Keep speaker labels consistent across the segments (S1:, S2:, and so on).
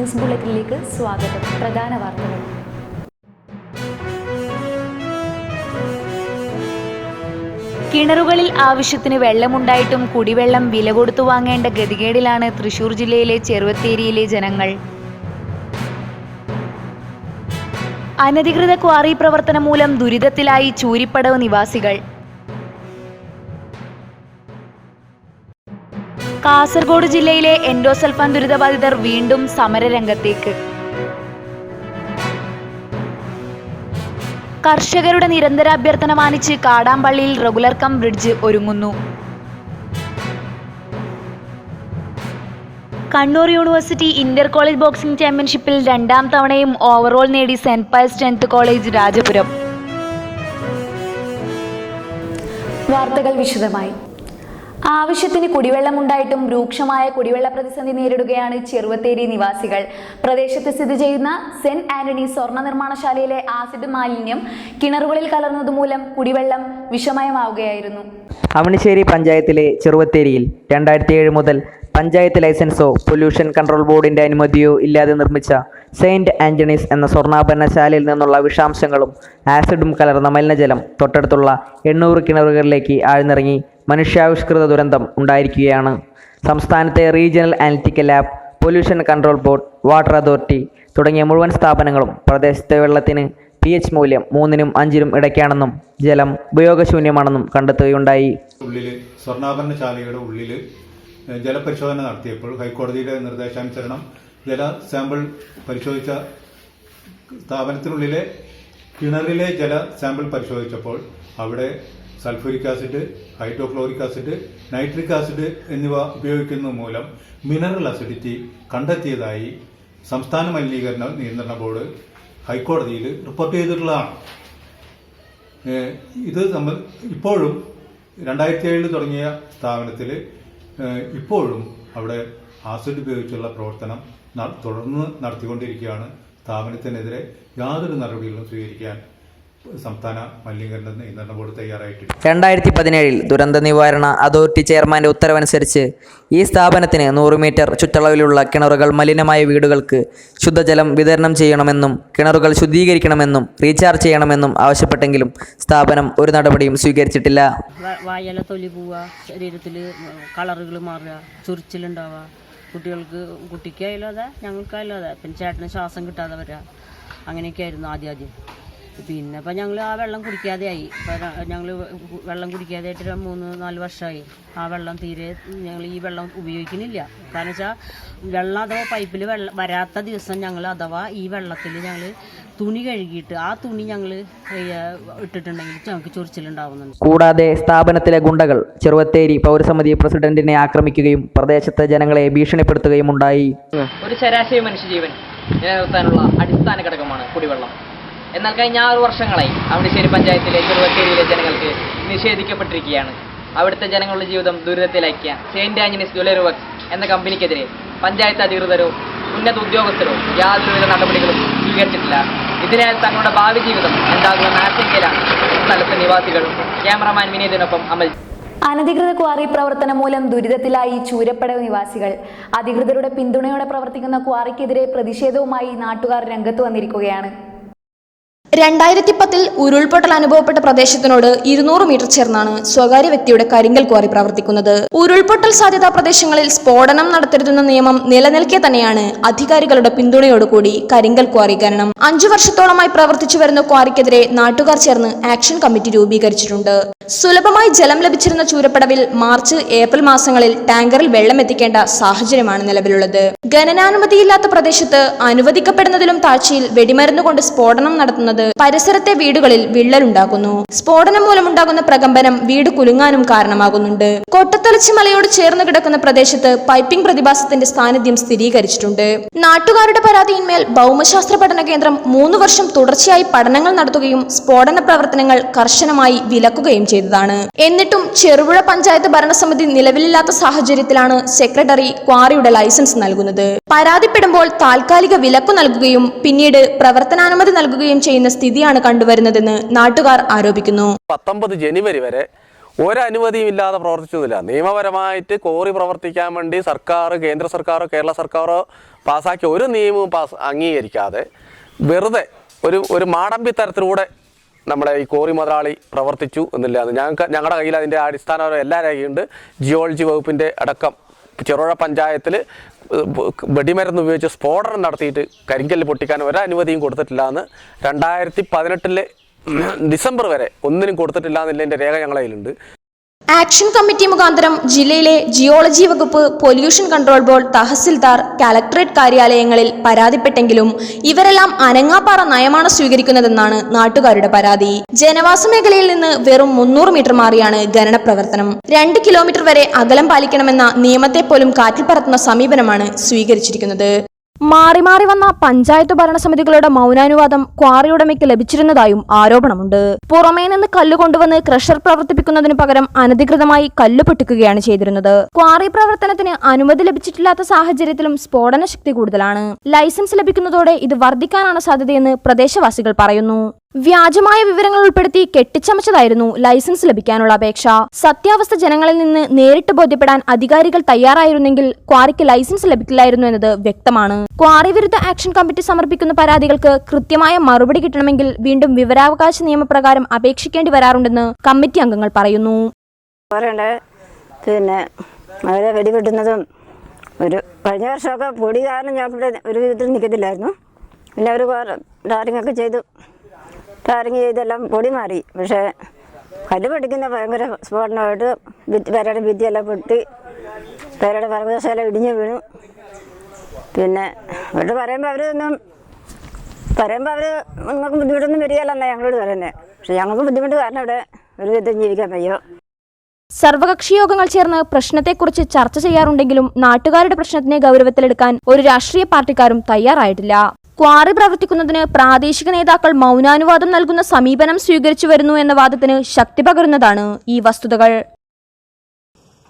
S1: News ബുള്ളറ്റിനിലേക്ക് സ്വാഗതം. പ്രധാന വാർത്തകൾ. കിണറുകളിൽ ആവശ്യത്തിന് വെള്ളമുണ്ടായിട്ടും കുടിവെള്ളം വില കൊടുത്തു വാങ്ങേണ്ട ഗതികേടിലാണ് തൃശൂർ ജില്ലയിലെ ചെറുവത്തേരിയിലെ ജനങ്ങൾ. അനധികൃത ക്വാറി പ്രവർത്തനം മൂലം ദുരിതത്തിലായി ചൂരിപ്പടവ് നിവാസികൾ. കാസർഗോഡ് ജില്ലയിലെ എൻഡോസൾഫാൻ ദുരിതബാധിതർ വീണ്ടും സമരരംഗത്തേക്ക്. കർഷകരുടെ നിരന്തര അഭ്യർത്ഥന മാനിച്ച് കാടാമ്പള്ളിയിൽ റെഗുലർ കം ബ്രിഡ്ജ് ഒരുങ്ങുന്നു. Kannur university inter college boxing ചാമ്പ്യൻഷിപ്പിൽ 2ാം തവണയും ഓവറോൾ നേടി saint Pius 10th college Rajapuram. വാർത്തകൾ വിശദമായി. ആവശ്യത്തിന് കുടിവെള്ളമുണ്ടായിട്ടും രൂക്ഷമായ കുടിവെള്ള പ്രതിസന്ധി നേരിടുകയാണ് ചെറുവത്തേരി നിവാസികൾ. പ്രദേശത്ത് സ്ഥിതി ചെയ്യുന്ന സെന്റ് ആന്റണി സ്വർണ്ണ നിർമ്മാണശാലയിലെ ആസിഡ് മാലിന്യം കിണറുകളിൽ കലർന്നതുമൂലം കുടിവെള്ളം വിഷമയമാവുകയായിരുന്നു.
S2: അവണിശ്ശേരി പഞ്ചായത്തിലെ ചെറുവത്തേരിയിൽ 2007 മുതൽ പഞ്ചായത്ത് ലൈസൻസോ പൊല്യൂഷൻ കൺട്രോൾ ബോർഡിന്റെ അനുമതിയോ ഇല്ലാതെ നിർമ്മിച്ച സെയിന്റ് ആന്റണീസ് എന്ന സ്വർണ്ണാഭരണശാലയിൽ നിന്നുള്ള വിഷാംശങ്ങളും ആസിഡും കലർന്ന മലിനജലം തൊട്ടടുത്തുള്ള 800 കിണറുകളിലേക്ക് ആഴ്ന്നിറങ്ങി മനുഷ്യാവിഷ്കൃത ദുരന്തം ഉണ്ടായിരിക്കുകയാണ്. സംസ്ഥാനത്തെ regional analytical lab, pollution control board, water authority തുടങ്ങിയ മുഴുവൻ സ്ഥാപനങ്ങളും പ്രദേശത്തെ വെള്ളത്തിന് pH മൂല്യം 3നും 5നും ഇടയ്ക്കാണെന്നും ജലം ഉപയോഗശൂന്യമാണെന്നും കണ്ടെത്തുകയുണ്ടായി.
S3: സ്വർണ്ണാഭരണശാലയുടെ ഉള്ളിൽ ജലപരിശോധന നടത്തിയപ്പോൾ ഹൈക്കോടതിയുടെ നിർദ്ദേശാനുസരണം ജല സാമ്പിൾ പരിശോധിച്ച സ്ഥാപനത്തിനുള്ളിലെ കിണറിലെ ജല സാമ്പിൾ പരിശോധിച്ചപ്പോൾ അവിടെ sulphuric acid, hydrochloric acid, nitric acid എന്നിവ ഉപയോഗിക്കുന്നത് മൂലം മിനറൽ അസിഡിറ്റി കണ്ടെത്തിയതായി സംസ്ഥാന മലിനീകരണ നിയന്ത്രണ ബോർഡ് ഹൈക്കോടതിയിൽ റിപ്പോർട്ട് ചെയ്തിട്ടുള്ളതാണ്. ഇത് ഇപ്പോഴും 2007 തുടങ്ങിയ സ്ഥാപനത്തിൽ ഇപ്പോഴും അവിടെ ആസിഡ് ഉപയോഗിച്ചുള്ള പ്രവർത്തനം തുടർന്ന് നടത്തിക്കൊണ്ടിരിക്കുകയാണ്. സ്ഥാപനത്തിനെതിരെ യാതൊരു നടപടികളും സ്വീകരിക്കാൻ സംസ്ഥാന മലിനീകരണ നിയന്ത്രണ ബോർഡ് തയ്യാറായിട്ടില്ല.
S2: 2017 ദുരന്ത നിവാരണ അതോറിറ്റി ചെയർമാന്റെ ഉത്തരവനുസരിച്ച് ഈ സ്ഥാപനത്തിന് 100 മീറ്റർ ചുറ്റളവിലുള്ള കിണറുകൾ മലിനമായ വീടുകൾക്ക് ശുദ്ധജലം വിതരണം ചെയ്യണമെന്നും കിണറുകൾ ശുദ്ധീകരിക്കണമെന്നും റീചാർജ് ചെയ്യണമെന്നും ആവശ്യപ്പെട്ടെങ്കിലും സ്ഥാപനം ഒരു നടപടിയും സ്വീകരിച്ചിട്ടില്ല.
S4: വായല തൊലി പോവുക, ശരീരത്തിൽ കളറുകൾ മാറുക, ചൊറിച്ചിലുണ്ടാവുക, കുട്ടിക്കായാലും അതെ ഞങ്ങൾക്കായാലും അതെ. പിന്നെ ചേട്ടന് ശ്വാസം കിട്ടാതെ വരിക, അങ്ങനെയൊക്കെ ആയിരുന്നു ആദ്യം. പിന്നെ ഇപ്പം ഞങ്ങൾ ആ വെള്ളം കുടിക്കാതെയായി. ഞങ്ങൾ വെള്ളം കുടിക്കാതെയായിട്ട് 3-4 വർഷമായി. ആ വെള്ളം തീരെ ഞങ്ങൾ ഈ വെള്ളം ഉപയോഗിക്കുന്നില്ല. കാരണം വെച്ചാൽ വെള്ളം അഥവാ പൈപ്പിൽ വെള്ളം വരാത്ത ദിവസം ഞങ്ങൾ അഥവാ ഈ വെള്ളത്തിൽ ഞങ്ങൾ തുണി കഴുകിയിട്ട് ആ തുണി ഞങ്ങൾ ഇട്ടിട്ടുണ്ടെങ്കിൽ ഞങ്ങൾക്ക് ചൊറിച്ചിലുണ്ടാവുന്നുണ്ട്.
S2: കൂടാതെ സ്ഥാപനത്തിലെ ഗുണ്ടകൾ ചെറുവത്തേരി പൗരസമിതി പ്രസിഡന്റിനെ ആക്രമിക്കുകയും പ്രദേശത്തെ ജനങ്ങളെ ഭീഷണിപ്പെടുത്തുകയും ഉണ്ടായി.
S5: ഒരു ശരാശരി മനുഷ്യജീവൻ നിലനിർത്താനുള്ള അടിസ്ഥാന ഘടകമാണ് കുടിവെള്ളം. എന്നാൽ കഴിഞ്ഞ 6 വർഷങ്ങളായി അവണിശ്ശേരി പഞ്ചായത്തിലെ ചെറുവത്തേരിയിലെ ജനങ്ങൾക്ക് നിഷേധിക്കപ്പെട്ടിരിക്കുകയാണ്. അവിടുത്തെ ജനങ്ങളുടെ ജീവിതം ദുരിതത്തിലാക്കിയ സെയിന്റ് ആന്റണീസ് ജ്വല്ലറി വർക്ക്സ് എന്ന കമ്പനിക്കെതിരെ പഞ്ചായത്ത് അധികൃതരോ ഉന്നത ഉദ്യോഗസ്ഥരോ യാതൊരുവിധ നടപടികളും സ്വീകരിച്ചിട്ടില്ല. ഇതിനാൽ തങ്ങളുടെ ഭാവി ജീവിതം എന്താകുമെന്ന ആശങ്കയിലാണ് സ്ഥലത്തെ നിവാസികൾ. ക്യാമറമാൻ വിനീതിനൊപ്പം അമൽ.
S1: അനധികൃത ക്വാറി പ്രവർത്തനം മൂലം ദുരിതത്തിലായി ചൂരപ്പടവ് നിവാസികൾ. അധികൃതരുടെ പിന്തുണയോടെ പ്രവർത്തിക്കുന്ന ക്വാറിക്കെതിരെ പ്രതിഷേധവുമായി നാട്ടുകാർ രംഗത്ത് വന്നിരിക്കുകയാണ്.
S6: 2010 ഉരുൾപൊട്ടൽ അനുഭവപ്പെട്ട പ്രദേശത്തിനോട് 200 മീറ്റർ ചേർന്നാണ് സ്വകാര്യ വ്യക്തിയുടെ കരിങ്കൽ ക്വാറി പ്രവർത്തിക്കുന്നത്. ഉരുൾപൊട്ടൽ സാധ്യതാ പ്രദേശങ്ങളിൽ സ്ഫോടനം നടത്തരുതെന്ന നിയമം നിലനിൽക്കെ തന്നെയാണ് അധികാരികളുടെ പിന്തുണയോടുകൂടി കരിങ്കൽ ക്വാറി ഖനനം. 5 വർഷത്തോളമായി പ്രവർത്തിച്ചു വരുന്ന ക്വാറിക്കെതിരെ നാട്ടുകാർ ചേർന്ന് ആക്ഷൻ കമ്മിറ്റി രൂപീകരിച്ചിട്ടുണ്ട്. സുലഭമായി ജലം ലഭിച്ചിരുന്ന ചൂരപ്പടവിൽ മാർച്ച്, ഏപ്രിൽ മാസങ്ങളിൽ ടാങ്കറിൽ വെള്ളം എത്തിക്കേണ്ട സാഹചര്യമാണ് നിലവിലുള്ളത്. ഖനനാനുമതിയില്ലാത്ത പ്രദേശത്ത് അനുവദിക്കപ്പെടുന്നതിലും താഴ്ചയിൽ വെടിമരുന്ന് കൊണ്ട് സ്ഫോടനം നടത്തുന്നത് പരിസരത്തെ വീടുകളിൽ വിള്ളലുണ്ടാക്കുന്നു. സ്ഫോടനം മൂലമുണ്ടാകുന്ന പ്രകമ്പനം വീട് കുലുങ്ങാനും കാരണമാകുന്നുണ്ട്. കൊട്ടത്തലച്ചി മലയോട് ചേർന്ന് കിടക്കുന്ന പ്രദേശത്ത് പൈപ്പിംഗ് പ്രതിഭാസത്തിന്റെ സാന്നിധ്യം സ്ഥിരീകരിച്ചിട്ടുണ്ട്. നാട്ടുകാരുടെ പരാതിയിന്മേൽ ഭൗമശാസ്ത്ര പഠന കേന്ദ്രം 3 വർഷം തുടർച്ചയായി പഠനങ്ങൾ നടത്തുകയും സ്ഫോടന പ്രവർത്തനങ്ങൾ കർശനമായി വിലക്കുകയും ചെയ്തതാണ്. എന്നിട്ടും ചെറുപുഴ പഞ്ചായത്ത് ഭരണസമിതി നിലവിലില്ലാത്ത സാഹചര്യത്തിലാണ് സെക്രട്ടറി ക്വാറിയുടെ ലൈസൻസ് നൽകുന്നത്. പരാതിപ്പെടുമ്പോൾ താൽക്കാലിക വിലക്കു നൽകുകയും പിന്നീട് പ്രവർത്തനാനുമതി നൽകുകയും ചെയ്യുന്ന സ്ഥിതിയാണ് കണ്ടുവരുന്നതെന്ന് നാട്ടുകാർ ആരോപിക്കുന്നു.
S7: 19 ജനുവരി വരെ ഒരനുമതിയും ഇല്ലാതെ പ്രവർത്തിച്ചൊന്നുമില്ല. നിയമപരമായിട്ട് കോറി പ്രവർത്തിക്കാൻ വേണ്ടി കേന്ദ്ര സർക്കാരോ കേരള സർക്കാരോ പാസ്സാക്കിയ ഒരു നിയമവും അംഗീകരിക്കാതെ വെറുതെ ഒരു മാടമ്പി തരത്തിലൂടെ നമ്മുടെ ഈ കോറി മുതലാളി പ്രവർത്തിച്ചു എന്നില്ല. ഞങ്ങളുടെ കയ്യിൽ അതിൻ്റെ അടിസ്ഥാനപരമായ എല്ലാ രേഖയുണ്ട്. ജിയോളജി വകുപ്പിൻ്റെ അടക്കം ചെറുപുഴ പഞ്ചായത്തിൽ വെടിമരുന്ന് ഉപയോഗിച്ച് സ്ഫോടനം നടത്തിയിട്ട് കരിങ്കല്ല് പൊട്ടിക്കാൻ ഒരനുമതിയും കൊടുത്തിട്ടില്ല എന്ന് 2018 ഡിസംബർ വരെ ഒന്നിനും കൊടുത്തിട്ടില്ല എന്നുള്ളതിൻ്റെ രേഖ ഞങ്ങളുടെ കയ്യിലുണ്ട്.
S6: ആക്ഷൻ കമ്മിറ്റി മുഖാന്തരം ജില്ലയിലെ ജിയോളജി വകുപ്പ്, pollution control board, tahsildar, collectorate കാര്യാലയങ്ങളിൽ പരാതിപ്പെട്ടെങ്കിലും ഇവരെല്ലാം അനങ്ങാപ്പാറ നയമാണ് സ്വീകരിക്കുന്നതെന്നാണ് നാട്ടുകാരുടെ പരാതി. ജനവാസ മേഖലയിൽ നിന്ന് വെറും 300 മീറ്റർ മാറിയാണ് ഖനന പ്രവർത്തനം. 2 കിലോമീറ്റർ വരെ അകലം പാലിക്കണമെന്ന നിയമത്തെ പോലും കാറ്റിൽ പറത്തുന്ന സമീപനമാണ് സ്വീകരിച്ചിരിക്കുന്നത്. മാറി മാറി വന്ന പഞ്ചായത്ത് ഭരണസമിതികളുടെ മൗനാനുവാദം ക്വാറി ഉടമയ്ക്ക് ലഭിച്ചിരുന്നതായും ആരോപണമുണ്ട്. പുറമേ നിന്ന് കല്ല് കൊണ്ടുവന്ന് ക്രഷർ പ്രവർത്തിപ്പിക്കുന്നതിനു പകരം അനധികൃതമായി കല്ല് പൊട്ടിക്കുകയാണ് ചെയ്തിരുന്നത്. ക്വാറി പ്രവർത്തനത്തിന് അനുമതി ലഭിച്ചിട്ടില്ലാത്ത സാഹചര്യത്തിലും സ്ഫോടന ശക്തി കൂടുതലാണ്. ലൈസൻസ് ലഭിക്കുന്നതോടെ ഇത് വർദ്ധിക്കാനാണ് സാധ്യതയെന്ന് പ്രദേശവാസികൾ പറയുന്നു. വ്യാജമായ വിവരങ്ങൾ ഉൾപ്പെടുത്തി കെട്ടിച്ചമച്ചതായിരുന്നു ലൈസൻസ് ലഭിക്കാനുള്ള അപേക്ഷ. സത്യാവസ്ഥ ജനങ്ങളിൽ നിന്ന് നേരിട്ട് ബോധ്യപ്പെടാൻ അധികാരികൾ തയ്യാറായിരുന്നെങ്കിൽ ക്വാറിക്ക് ലൈസൻസ് ലഭിക്കില്ലായിരുന്നു എന്നത് വ്യക്തമാണ്. ക്വാറി വിരുദ്ധ ആക്ഷൻ കമ്മിറ്റി സമർപ്പിക്കുന്ന പരാതികൾക്ക് കൃത്യമായ മറുപടി കിട്ടണമെങ്കിൽ വീണ്ടും വിവരാവകാശ നിയമപ്രകാരം അപേക്ഷിക്കേണ്ടി വരാറുണ്ടെന്ന് കമ്മിറ്റി അംഗങ്ങൾ പറയുന്നു.
S8: പിന്നെ അവരെ വെടിവെട്ടുന്നതും കഴിഞ്ഞ വർഷമൊക്കെ പൊടി കാരണം ഞങ്ങൾക്ക് ഒരു വിധത്തിൽ നിൽക്കത്തില്ലായിരുന്നു. പിന്നെ അവർ ടാറിങ്ങൊക്കെ ചെയ്തു. ടാറിങ് ചെയ്തെല്ലാം പൊടി മാറി. പക്ഷേ കല്ല് പൊട്ടിക്കുന്ന ഭയങ്കര സ്ഫോടനമായിട്ട് പേരുടെ ഭിത്തിയെല്ലാം പൊട്ടി പേരുടെ പർവ്വതശാല ഇടിഞ്ഞു വീണു. പിന്നെ അവരോട് പറയുമ്പോൾ അവർ നിങ്ങൾക്ക് ബുദ്ധിമുട്ടൊന്നും വരികയല്ലെന്നാണ് ഞങ്ങളോട് പറയുന്നത്. പക്ഷെ ഞങ്ങൾക്ക് ബുദ്ധിമുട്ട് കാരണം ഇവിടെ ഒരു വിധം ജീവിക്കാൻ വയ്യോ.
S6: സർവകക്ഷി യോഗങ്ങൾ ചേർന്ന് പ്രശ്നത്തെക്കുറിച്ച് ചർച്ച ചെയ്യാറുണ്ടെങ്കിലും നാട്ടുകാരുടെ പ്രശ്നത്തിനെ ഗൗരവത്തിലെടുക്കാൻ ഒരു രാഷ്ട്രീയ പാർട്ടിക്കാരും തയ്യാറായിട്ടില്ല. ക്വാറി പ്രവർത്തിക്കുന്നതിന് പ്രാദേശിക നേതാക്കൾ മൗനാനുവാദം നൽകുന്ന സമീപനം സ്വീകരിച്ചു വരുന്നു എന്ന വാദത്തിന് ശക്തി പകരുന്നതാണ് ഈ വസ്തുതകൾ.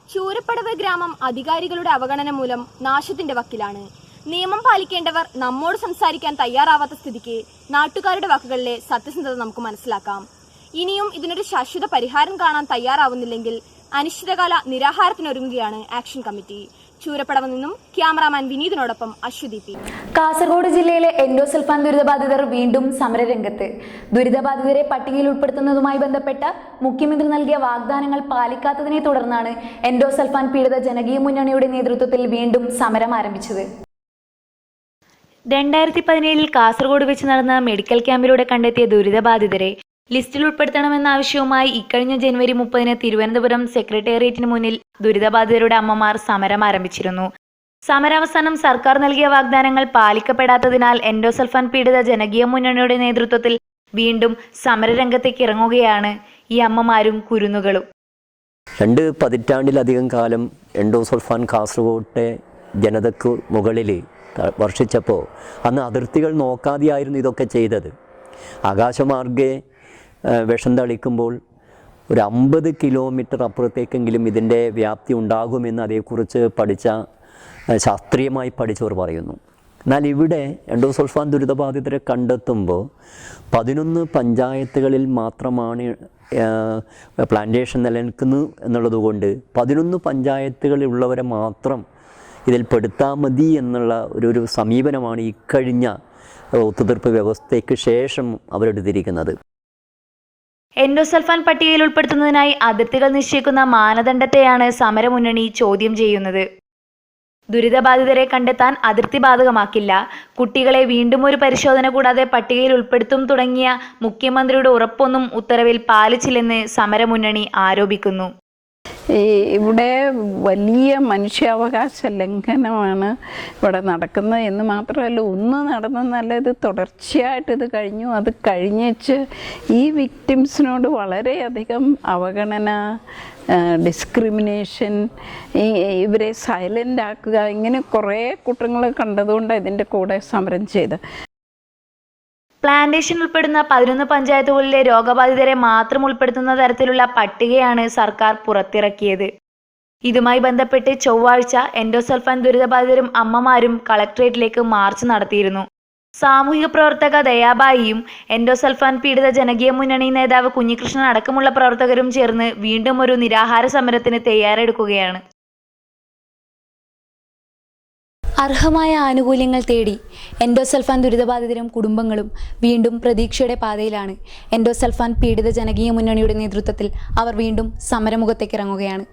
S6: ചൂരപ്പടവ് ഗ്രാമം അധികാരികളുടെ അവഗണന മൂലം നാശത്തിന്റെ വക്കിലാണ്. നിയമം പാലിക്കേണ്ടവർ നമ്മോട് സംസാരിക്കാൻ തയ്യാറാവാത്ത സ്ഥിതിക്ക് നാട്ടുകാരുടെ വാക്കുകളിലെ സത്യസന്ധത നമുക്ക് മനസ്സിലാക്കാം. ഇനിയും ഇതിനൊരു ശാശ്വത പരിഹാരം കാണാൻ തയ്യാറാവുന്നില്ലെങ്കിൽ അനിശ്ചിതകാല നിരാഹാരത്തിനൊരുങ്ങുകയാണ് ആക്ഷൻ കമ്മിറ്റി. ചൂരപ്പടവിൽ നിന്നും ക്യാമറാമാൻ വിനീതിനോടൊപ്പം അശ്വതി പി.
S1: കാസർഗോഡ് ജില്ലയിലെ എൻഡോസൾഫാൻ ദുരിതബാധിതർ വീണ്ടും സമരരംഗത്ത്. ദുരിതബാധിതരെ പട്ടികയിൽ ഉൾപ്പെടുത്തുന്നതുമായി ബന്ധപ്പെട്ട മുഖ്യമന്ത്രി നൽകിയ വാഗ്ദാനങ്ങൾ പാലിക്കാത്തതിനെ തുടർന്നാണ് എൻഡോസൾഫാൻ പീഡിത ജനകീയ മുന്നണിയുടെ നേതൃത്വത്തിൽ വീണ്ടും സമരം ആരംഭിച്ചത്. 2017 കാസർഗോഡ് വെച്ച് നടന്ന മെഡിക്കൽ ക്യാമ്പിലൂടെ കണ്ടെത്തിയ ദുരിതബാധിതരെ ലിസ്റ്റിൽ ഉൾപ്പെടുത്തണമെന്ന ആവശ്യവുമായി ഇക്കഴിഞ്ഞ ജനുവരി 30 തിരുവനന്തപുരം സെക്രട്ടേറിയറ്റിന് മുന്നിൽ ദുരിതബാധിതരുടെ അമ്മമാർ സമരം ആരംഭിച്ചിരുന്നു. സമരാവസാനം സർക്കാർ നൽകിയ വാഗ്ദാനങ്ങൾ പാലിക്കപ്പെടാത്തതിനാൽ എൻഡോസൾഫാൻ പീഡിത ജനകീയ മുന്നണിയുടെ നേതൃത്വത്തിൽ വീണ്ടും സമരരംഗത്തേക്ക് ഇറങ്ങുകയാണ് ഈ അമ്മമാരും കുരുന്നുകളും.
S9: 2 പതിറ്റാണ്ടിലധികം കാലം എൻഡോസൾഫാൻ കാസർഗോട്ടെ ജനതയ്ക്ക് മുകളിൽ വർഷിച്ചപ്പോൾ അന്ന് അതിർത്തികൾ നോക്കാതെയായിരുന്നു ഇതൊക്കെ ചെയ്തത്. ആകാശമാർഗ്ഗെ വിഷം തളിക്കുമ്പോൾ ഒരു 50 കിലോമീറ്റർ അപ്പുറത്തേക്കെങ്കിലും ഇതിൻ്റെ വ്യാപ്തി ഉണ്ടാകുമെന്ന് അതേക്കുറിച്ച് ശാസ്ത്രീയമായി പഠിച്ചവർ പറയുന്നു. എന്നാൽ ഇവിടെ എൻഡോസൾഫാൻ ദുരിതബാധിതരെ കണ്ടെത്തുമ്പോൾ 11 പഞ്ചായത്തുകളിൽ മാത്രമാണ് പ്ലാന്റേഷൻ നിലനിൽക്കുന്നു എന്നുള്ളതുകൊണ്ട് 11 പഞ്ചായത്തുകളിലുള്ളവരെ മാത്രം ഇതിൽ പെടുത്താൽ മതി എന്നുള്ള ഒരു സമീപനമാണ് ഇക്കഴിഞ്ഞ ഒത്തുതീർപ്പ് വ്യവസ്ഥയ്ക്ക് ശേഷം അവരെടുത്തിരിക്കുന്നത്.
S1: എൻഡോസൾഫാൻ പട്ടികയിൽ ഉൾപ്പെടുത്തുന്നതിനായി അതിർത്തികൾ നിശ്ചയിക്കുന്ന മാനദണ്ഡത്തെയാണ് സമരമുന്നണി ചോദ്യം ചെയ്യുന്നത്. ദുരിതബാധിതരെ കണ്ടെത്താൻ അതിർത്തി ബാധകമാക്കില്ല, കുട്ടികളെ വീണ്ടും ഒരു പരിശോധന കൂടാതെ പട്ടികയിൽ ഉൾപ്പെടുത്തും തുടങ്ങിയ മുഖ്യമന്ത്രിയുടെ ഉറപ്പൊന്നും ഉത്തരവിൽ പാലിച്ചില്ലെന്ന് സമരമുന്നണി ആരോപിക്കുന്നു.
S10: ഇവിടെ വലിയ മനുഷ്യാവകാശ ലംഘനമാണ് ഇവിടെ നടക്കുന്നത് എന്ന് മാത്രമല്ല, ഒന്ന് നടന്നെന്നല്ല, ഇത് തുടർച്ചയായിട്ട് ഇത് കഴിഞ്ഞു. അത് കഴിഞ്ഞേച്ച് ഈ വിക്ടിംസിനോട് വളരെയധികം അവഗണന, ഡിസ്ക്രിമിനേഷൻ, ഇവരെ സൈലൻ്റ് ആക്കുക, ഇങ്ങനെ കുറേ കുറ്റങ്ങൾ കണ്ടതുകൊണ്ടാണ് ഇതിൻ്റെ കൂടെ സമരം ചെയ്ത്.
S1: പ്ലാന്റേഷൻ ഉൾപ്പെടുന്ന 11 പഞ്ചായത്തുകളിലെ രോഗബാധിതരെ മാത്രം ഉൾപ്പെടുത്തുന്ന തരത്തിലുള്ള പട്ടികയാണ് സർക്കാർ പുറത്തിറക്കിയത്. ഇതുമായി ബന്ധപ്പെട്ട് ചൊവ്വാഴ്ച എൻഡോസൾഫാൻ ദുരിതബാധിതരും അമ്മമാരും കളക്ടറേറ്റിലേക്ക് മാർച്ച് നടത്തിയിരുന്നു. സാമൂഹിക പ്രവർത്തക ദയാബായിയും എൻഡോസൾഫാൻ പീഡിത ജനകീയ മുന്നണി നേതാവ് കുഞ്ഞികൃഷ്ണൻ അടക്കമുള്ള പ്രവർത്തകരും ചേർന്ന് വീണ്ടും ഒരു നിരാഹാര സമരത്തിന് തയ്യാറെടുക്കുകയാണ്.
S11: അർഹമായ ആനുകൂല്യങ്ങൾ തേടി എൻഡോസൾഫാൻ ദുരിതബാധിതരും കുടുംബങ്ങളും വീണ്ടും പ്രതീക്ഷയുടെ പാതയിലാണ്. എൻഡോസൾഫാൻ പീഡിത ജനകീയ മുന്നണിയുടെ നേതൃത്വത്തിൽ അവർ വീണ്ടും സമരമുഖത്തേക്കിറങ്ങുകയാണ്.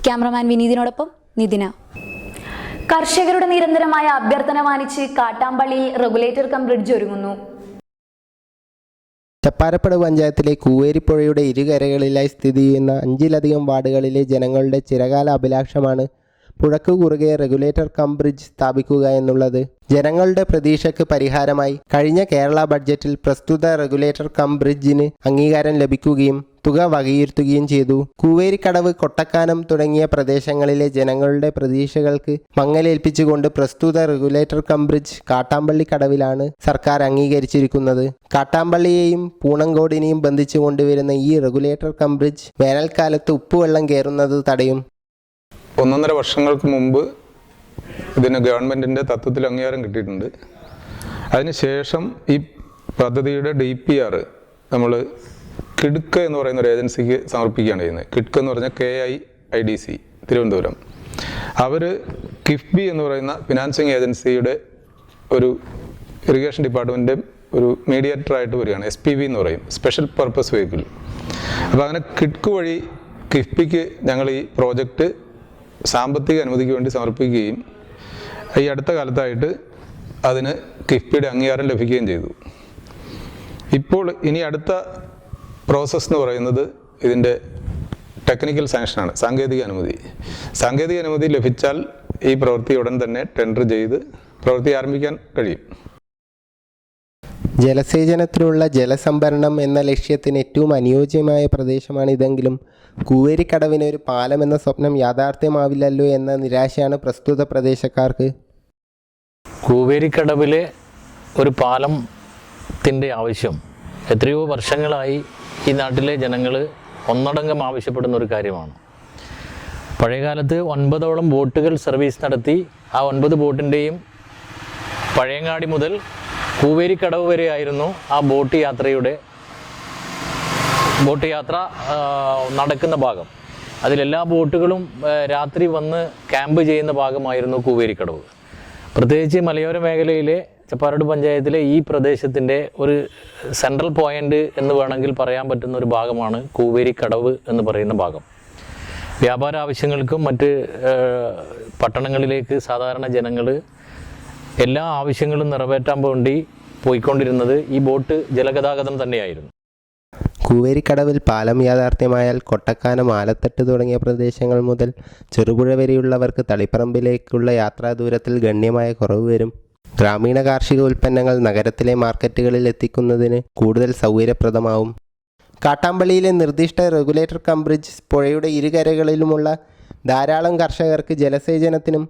S11: ക്യാമറമാൻ വിനീതിനോടൊപ്പം നിതിന. കർഷകരുടെ നിരന്തരമായ അഭ്യർത്ഥന മാനിച്ച് കാട്ടാമ്പള്ളിയിൽ റെഗുലേറ്റർ കം ബ്രിഡ്ജ് ഒരുങ്ങുന്നു.
S12: ചപ്പാരപ്പട പഞ്ചായത്തിലെ കൂവേരിപ്പുഴയുടെ ഇരുകരകളിലായി സ്ഥിതി ചെയ്യുന്ന 5-ലധികം വാർഡുകളിലെ ജനങ്ങളുടെ ചിരകാല അഭിലാഷമാണ് പുഴയ്ക്കു കുറുകെ റെഗുലേറ്റർ കം ബ്രിഡ്ജ് സ്ഥാപിക്കുക എന്നുള്ളത്. ജനങ്ങളുടെ പ്രതീക്ഷയ്ക്ക് പരിഹാരമായി കഴിഞ്ഞ കേരള ബഡ്ജറ്റിൽ പ്രസ്തുത റെഗുലേറ്റർ കം ബ്രിഡ്ജിന് അംഗീകാരം ലഭിക്കുകയും തുക വകയിരുത്തുകയും ചെയ്തു. കൂവേരിക്കടവ്, കൊട്ടക്കാനം തുടങ്ങിയ പ്രദേശങ്ങളിലെ ജനങ്ങളുടെ പ്രതീക്ഷകൾക്ക് മങ്ങലേൽപ്പിച്ചുകൊണ്ട് പ്രസ്തുത റെഗുലേറ്റർ കം ബ്രിഡ്ജ് കാട്ടാമ്പള്ളി കടവിലാണ് സർക്കാർ അംഗീകരിച്ചിരിക്കുന്നത്. കാട്ടാമ്പള്ളിയെയും പൂണങ്കോടിനെയും ബന്ധിച്ചു കൊണ്ടുവരുന്ന ഈ റെഗുലേറ്റർ കം ബ്രിഡ്ജ് വേനൽക്കാലത്ത് ഉപ്പുവെള്ളം കയറുന്നത് തടയും.
S13: 1.5 വർഷങ്ങൾക്ക് മുമ്പ് ഇതിന് ഗവൺമെൻറ്റിൻ്റെ തത്വത്തിൽ അംഗീകാരം കിട്ടിയിട്ടുണ്ട്. അതിനുശേഷം ഈ പദ്ധതിയുടെ DPR നമ്മൾ കിഡ്ക്ക് എന്ന് പറയുന്ന ഒരു ഏജൻസിക്ക് സമർപ്പിക്കുകയാണ് ചെയ്യുന്നത്. കിഡ്ക്ക് എന്ന് പറഞ്ഞാൽ KIIDC തിരുവനന്തപുരം. അവർ കിഫ്ബി എന്ന് പറയുന്ന ഫിനാൻസിങ് ഏജൻസിയുടെ ഒരു ഇറിഗേഷൻ ഡിപ്പാർട്ട്മെൻറ്റിൻ്റെ ഒരു മീഡിയേറ്ററായിട്ട് വരികയാണ്. SPV എന്ന് പറയും, സ്പെഷ്യൽ പർപ്പസ് വെഹിക്കിൾ. അപ്പോൾ അങ്ങനെ കിഡ്ക്ക് വഴി കിഫ്ബിക്ക് ഞങ്ങൾ ഈ പ്രോജക്റ്റ് സാമ്പത്തിക അനുമതിക്ക് വേണ്ടി സമർപ്പിക്കുകയും ഈ അടുത്ത കാലത്തായിട്ട് അതിന് കിഫ്ബിയുടെ അംഗീകാരം ലഭിക്കുകയും ചെയ്തു. ഇപ്പോൾ ഇനി അടുത്ത പ്രോസസ്സ് എന്ന് പറയുന്നത് ഇതിൻ്റെ ടെക്നിക്കൽ സാങ്ഷനാണ്, സാങ്കേതിക അനുമതി. സാങ്കേതിക അനുമതി ലഭിച്ചാൽ ഈ പ്രവൃത്തി ഉടൻ തന്നെ ടെൻഡർ ചെയ്ത് പ്രവൃത്തി ആരംഭിക്കാൻ കഴിയും.
S12: ജലസേചനത്തിനുള്ള ജലസംഭരണം എന്ന ലക്ഷ്യത്തിന് ഏറ്റവും അനുയോജ്യമായ പ്രദേശമാണിതെങ്കിലും കൂവേരിക്കടവിന് ഒരു പാലം എന്ന സ്വപ്നം യാഥാർത്ഥ്യമാവില്ലല്ലോ എന്ന നിരാശയാണ് പ്രസ്തുത പ്രദേശക്കാർക്ക്.
S14: കൂവേരിക്കടവിലെ ഒരു പാലത്തിൻ്റെ ആവശ്യം എത്രയോ വർഷങ്ങളായി ഈ നാട്ടിലെ ജനങ്ങൾ ഒന്നടങ്കം ആവശ്യപ്പെടുന്ന ഒരു കാര്യമാണ്. പഴയകാലത്ത് 9ഓളം ബോട്ടുകൾ സർവീസ് നടത്തി ആ 9 ബോട്ടിൻ്റെയും പഴയങ്ങാടി മുതൽ കൂവേരിക്കടവ് വരെയായിരുന്നു ആ ബോട്ട് യാത്ര നടക്കുന്ന ഭാഗം. അതിലെല്ലാ ബോട്ടുകളും രാത്രി വന്ന് ക്യാമ്പ് ചെയ്യുന്ന ഭാഗമായിരുന്നു കൂവേരിക്കടവ്. പ്രത്യേകിച്ച് മലയോര മേഖലയിലെ ചപ്പാരട് പഞ്ചായത്തിലെ ഈ പ്രദേശത്തിൻ്റെ ഒരു സെൻട്രൽ പോയിൻ്റ് എന്ന് വേണമെങ്കിൽ പറയാൻ പറ്റുന്ന ഒരു ഭാഗമാണ് കൂവേരിക്കടവ് എന്ന് പറയുന്ന ഭാഗം. വ്യാപാര ആവശ്യങ്ങൾക്കും മറ്റ് പട്ടണങ്ങളിലേക്ക് സാധാരണ ജനങ്ങൾ എല്ലാ ആവശ്യങ്ങളും നിറവേറ്റാൻ വേണ്ടി പോയിക്കൊണ്ടിരുന്നത് ഈ ബോട്ട് ജലഗതാഗതം തന്നെയായിരുന്നു.
S12: കൂവേരിക്കടവിൽ പാലം യാഥാർത്ഥ്യമായാൽ കൊട്ടക്കാനം, ആലത്തട്ട് തുടങ്ങിയ പ്രദേശങ്ങൾ മുതൽ ചെറുപുഴ വരെയുള്ളവർക്ക് തളിപ്പറമ്പിലേക്കുള്ള യാത്രാദൂരത്തിൽ ഗണ്യമായ കുറവ് വരും. ഗ്രാമീണ കാർഷിക ഉൽപ്പന്നങ്ങൾ നഗരത്തിലെ മാർക്കറ്റുകളിൽ എത്തിക്കുന്നതിന് കൂടുതൽ സൗകര്യപ്രദമാവും. കാട്ടാമ്പള്ളിയിലെ നിർദ്ദിഷ്ട റെഗുലേറ്റർ കം ബ്രിഡ്ജ് പുഴയുടെ ഇരുകരകളിലുമുള്ള ധാരാളം കർഷകർക്ക് ജലസേചനത്തിനും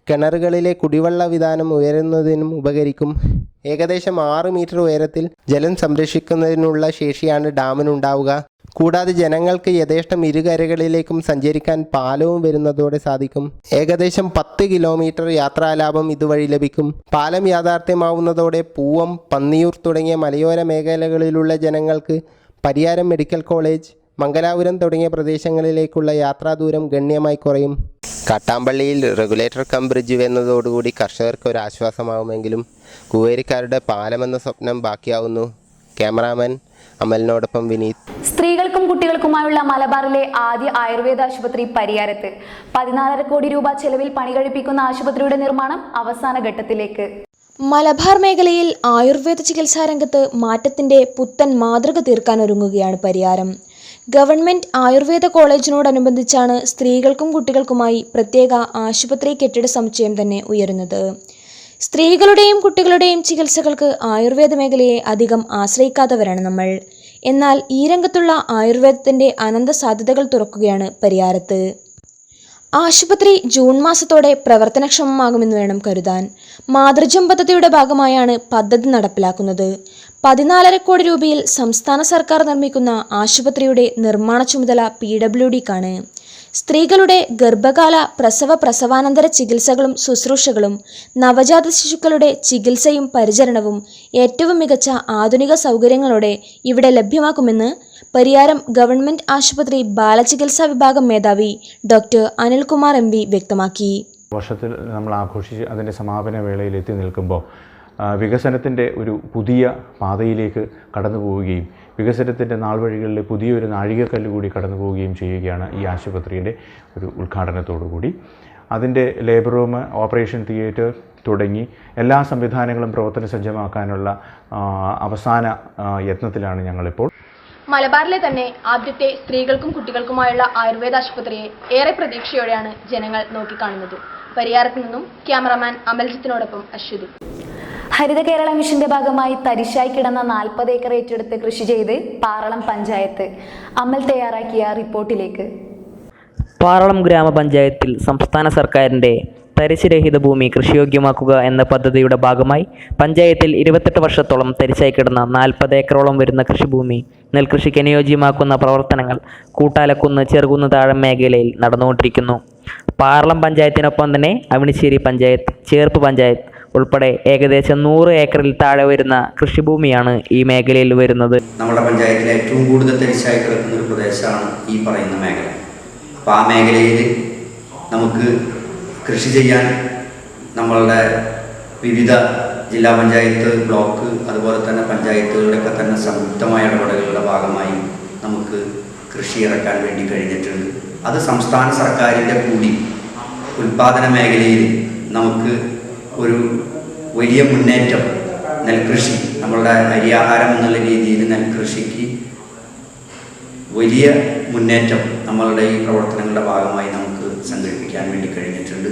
S12: കിണറുകളിലെ കുടിവെള്ള വിതാനം ഉയരുന്നതിനും ഉപകരിക്കും. ഏകദേശം 6 മീറ്റർ ഉയരത്തിൽ ജലം സംരക്ഷിക്കുന്നതിനുള്ള ശേഷിയാണ് ഡാമിനുണ്ടാവുക. കൂടാതെ ജനങ്ങൾക്ക് യഥേഷ്ടം ഇരുകരകളിലേക്കും സഞ്ചരിക്കാൻ പാലവും വരുന്നതോടെ സാധിക്കും. ഏകദേശം 10 കിലോമീറ്റർ യാത്രാലാഭം ഇതുവഴി ലഭിക്കും. പാലം യാഥാർത്ഥ്യമാവുന്നതോടെ പൂവം, പന്നിയൂർ തുടങ്ങിയ മലയോര മേഖലകളിലുള്ള ജനങ്ങൾക്ക് പരിയാരം മെഡിക്കൽ കോളേജ്, മംഗലാപുരം തുടങ്ങിയ പ്രദേശങ്ങളിലേക്കുള്ള യാത്രാദൂരം ഗണ്യമായി കുറയും. കാട്ടാമ്പള്ളിയിൽ റെഗുലേറ്റർ കം ബ്രിഡ്ജ് വരുന്നതോടുകൂടി കർഷകർക്ക് ഒരു ആശ്വാസമാവുമെങ്കിലും കൂവേരിക്കാരുടെ പാലമെന്ന സ്വപ്നം ബാക്കിയാവുന്നു. ക്യാമറാമാൻ അമലിനോടൊപ്പം വിനീത്.
S11: സ്ത്രീകൾക്കും കുട്ടികൾക്കുമായുള്ള മലബാറിലെ ആദ്യ ആയുർവേദ ആശുപത്രി പരിയാരത്ത് 14.5 കോടി രൂപ ചെലവിൽ പണി കഴിപ്പിക്കുന്ന ആശുപത്രിയുടെ നിർമ്മാണം അവസാന ഘട്ടത്തിലേക്ക്.
S6: മലബാർ മേഖലയിൽ ആയുർവേദ ചികിത്സാ രംഗത്ത് മാറ്റത്തിന്റെ പുത്തൻ മാതൃക തീർക്കാനൊരുങ്ങുകയാണ് പരിയാരം. ഗവൺമെന്റ് ആയുർവേദ കോളേജിനോടനുബന്ധിച്ചാണ് സ്ത്രീകൾക്കും കുട്ടികൾക്കുമായി പ്രത്യേക ആശുപത്രി കെട്ടിട സമുച്ചയം തന്നെ ഉയരുന്നത്. സ്ത്രീകളുടെയും കുട്ടികളുടെയും ചികിത്സകൾക്ക് ആയുർവേദ മേഖലയെ അധികം ആശ്രയിക്കാത്തവരാണ് നമ്മൾ. എന്നാൽ ഈ രംഗത്തുള്ള ആയുർവേദത്തിന്റെ അനന്ത സാധ്യതകൾ തുറക്കുകയാണ് പരിയാരത്ത്. ആശുപത്രി ജൂൺ മാസത്തോടെ പ്രവർത്തനക്ഷമമാകുമെന്ന് വേണം കരുതാൻ. മാതൃജം പദ്ധതിയുടെ ഭാഗമായാണ് പദ്ധതി നടപ്പിലാക്കുന്നത്. 14.5 കോടി രൂപയിൽ സംസ്ഥാന സർക്കാർ നിർമ്മിക്കുന്ന ആശുപത്രിയുടെ നിർമ്മാണ ചുമതല PWDക്കാണ്. സ്ത്രീകളുടെ ഗർഭകാല പ്രസവാനന്തര ചികിത്സകളും ശുശ്രൂഷകളും നവജാത ശിശുക്കളുടെ ചികിത്സയും പരിചരണവും ഏറ്റവും മികച്ച ആധുനിക സൗകര്യങ്ങളോടെ ഇവിടെ ലഭ്യമാക്കുമെന്ന് പരിയാരം ഗവൺമെന്റ് ആശുപത്രി ബാലചികിത്സാ വിഭാഗം മേധാവി ഡോക്ടർ അനിൽകുമാർ MV വ്യക്തമാക്കി.
S15: വർഷത്തിൽ നമ്മൾ ആഘോഷിച്ച് അതിൻ്റെ സമാപന വേളയിൽ എത്തി നിൽക്കുമ്പോൾ വികസനത്തിൻ്റെ ഒരു പുതിയ പാതയിലേക്ക് കടന്നു പോവുകയും വികസനത്തിൻ്റെ നാൾവഴികളിൽ പുതിയൊരു നാഴികക്കല്ല് കൂടി കടന്നു പോവുകയും ചെയ്യുകയാണ് ഈ ആശുപത്രിയുടെ ഒരു ഉദ്ഘാടനത്തോടുകൂടി. അതിൻ്റെ ലേബർ റൂം, ഓപ്പറേഷൻ തിയേറ്റർ തുടങ്ങി എല്ലാ സംവിധാനങ്ങളും പ്രവർത്തന സജ്ജമാക്കാനുള്ള അവസാന യത്നത്തിലാണ് ഞങ്ങളിപ്പോൾ.
S6: മലബാറിലെ തന്നെ ആദ്യത്തെ സ്ത്രീകൾക്കും കുട്ടികൾക്കുമായുള്ള ആയുർവേദ ആശുപത്രിയെ ഏറെ പ്രതീക്ഷയോടെയാണ് ജനങ്ങൾ നോക്കിക്കാണുന്നത്. പരിയാരത്തു നിന്നും ക്യാമറമാൻ അമൽജിത്തിനോടൊപ്പം അശ്വതി.
S11: ഹരിത കേരള മിഷന്റെ ഭാഗമായി തരിശായി കിടന്ന 40 ഏക്കർ ഏറ്റെടുത്ത് കൃഷി ചെയ്ത് പാറളം പഞ്ചായത്ത്. അമൽ തയ്യാറാക്കിയ റിപ്പോർട്ടിലേക്ക്.
S2: പാറളം ഗ്രാമപഞ്ചായത്തിൽ സംസ്ഥാന സർക്കാരിൻ്റെ തരിശുരഹിത ഭൂമി കൃഷിയോഗ്യമാക്കുക എന്ന പദ്ധതിയുടെ ഭാഗമായി പഞ്ചായത്തിൽ 28 വർഷത്തോളം തരിശായി കിടന്ന 40 ഏക്കറോളം വരുന്ന കൃഷിഭൂമി നെൽകൃഷിക്ക് അനുയോജ്യമാക്കുന്ന പ്രവർത്തനങ്ങൾ കൂട്ടാലക്കുന്ന് ചെറുകുന്ന് താഴം മേഖലയിൽ നടന്നുകൊണ്ടിരിക്കുന്നു. പാറളം പഞ്ചായത്തിനൊപ്പം തന്നെ അവിണിശ്ശേരി പഞ്ചായത്ത്, ചേർപ്പ് പഞ്ചായത്ത് ഉൾപ്പെടെ ഏകദേശം 100 ഏക്കറിൽ താഴെ വരുന്ന കൃഷിഭൂമിയാണ് ഈ മേഖലയിൽ വരുന്നത്.
S16: നമ്മുടെ പഞ്ചായത്തിലെ ഏറ്റവും കൂടുതൽ തരിശായി കിടക്കുന്ന ഒരു പ്രദേശമാണ് ഈ പറയുന്ന മേഖല. അപ്പോൾ ആ മേഖലയിൽ നമുക്ക് കൃഷി ചെയ്യാൻ നമ്മളുടെ വിവിധ ജില്ലാ പഞ്ചായത്ത്, ബ്ലോക്ക്, അതുപോലെ തന്നെ പഞ്ചായത്തുകളുടെയൊക്കെ തന്നെ സംയുക്തമായ ഇടപെടലുകളുടെ ഭാഗമായി നമുക്ക് കൃഷി ഇറക്കാൻ വേണ്ടി കഴിഞ്ഞിട്ടുണ്ട്. അത് സംസ്ഥാന സർക്കാരിൻ്റെ കൂടി ഉൽപാദന മേഖലയിൽ നമുക്ക് ഒരു വലിയ മുന്നേറ്റം നെൽകൃഷി, നമ്മളുടെ അരിയാഹാരം എന്നുള്ള രീതിയിൽ നെൽകൃഷിക്ക് വലിയ മുന്നേറ്റം നമ്മളുടെ ഈ പ്രവർത്തനങ്ങളുടെ ഭാഗമായി നമുക്ക് സംഘടിപ്പിക്കാൻ വേണ്ടി കഴിഞ്ഞിട്ടുണ്ട്.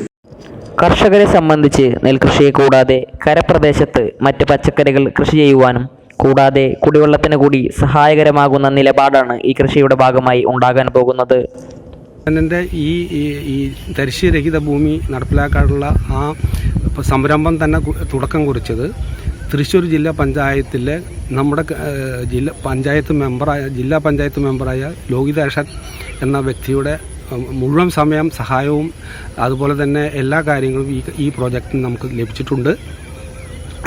S2: കർഷകരെ സംബന്ധിച്ച് നെൽകൃഷിയെ കൂടാതെ കരപ്രദേശത്ത് മറ്റ് പച്ചക്കറികൾ കൃഷി ചെയ്യുവാനും കൂടാതെ കുടിവെള്ളത്തിന് കൂടി സഹായകരമാകുന്ന നിലപാടാണ് ഈ കൃഷിയുടെ ഭാഗമായി ഉണ്ടാകാൻ പോകുന്നത്.
S17: ഈ തരിശുരഹിത ഭൂമി നടപ്പിലാക്കാനുള്ള ആ സംരംഭം തന്നെ തുടക്കം കുറിച്ചത് തൃശ്ശൂർ ജില്ലാ പഞ്ചായത്തിലെ നമ്മുടെ ജില്ലാ പഞ്ചായത്ത് മെമ്പറായ ലോകിതാക്ഷൻ എന്ന വ്യക്തിയുടെ മുഴുവൻ സമയം സഹായവും അതുപോലെ തന്നെ എല്ലാ കാര്യങ്ങളും ഈ പ്രോജക്റ്റിന് നമുക്ക് ലഭിച്ചിട്ടുണ്ട്.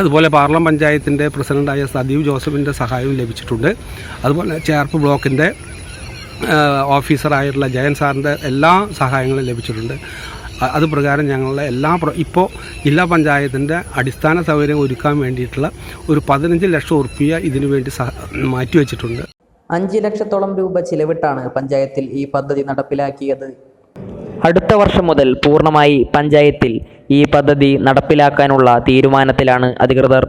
S17: അതുപോലെ പാർലം പഞ്ചായത്തിൻ്റെ പ്രസിഡൻ്റായ സദീവ് ജോസഫിൻ്റെ സഹായവും ലഭിച്ചിട്ടുണ്ട്. അതുപോലെ ചേർപ്പ് ബ്ലോക്കിൻ്റെ ഓഫീസറായിട്ടുള്ള ജയൻ സാറിൻ്റെ എല്ലാ സഹായങ്ങളും ലഭിച്ചിട്ടുണ്ട്. അത് പ്രകാരം ഞങ്ങളുടെ ഇപ്പോൾ ജില്ലാ പഞ്ചായത്തിൻ്റെ അടിസ്ഥാന സൗകര്യം ഒരുക്കാൻ വേണ്ടിയിട്ടുള്ള ഒരു 15 ലക്ഷം ഉറുപ്പിക ഇതിനു വേണ്ടി മാറ്റിവെച്ചിട്ടുണ്ട്.
S2: 5 ലക്ഷത്തോളം രൂപ ചിലവിട്ടാണ് പഞ്ചായത്തിൽ ഈ പദ്ധതി നടപ്പിലാക്കിയത്. അടുത്ത വർഷം മുതൽ പൂർണ്ണമായി പഞ്ചായത്തിൽ ഈ പദ്ധതി നടപ്പിലാക്കാനുള്ള തീരുമാനത്തിലാണ് അധികൃതർ.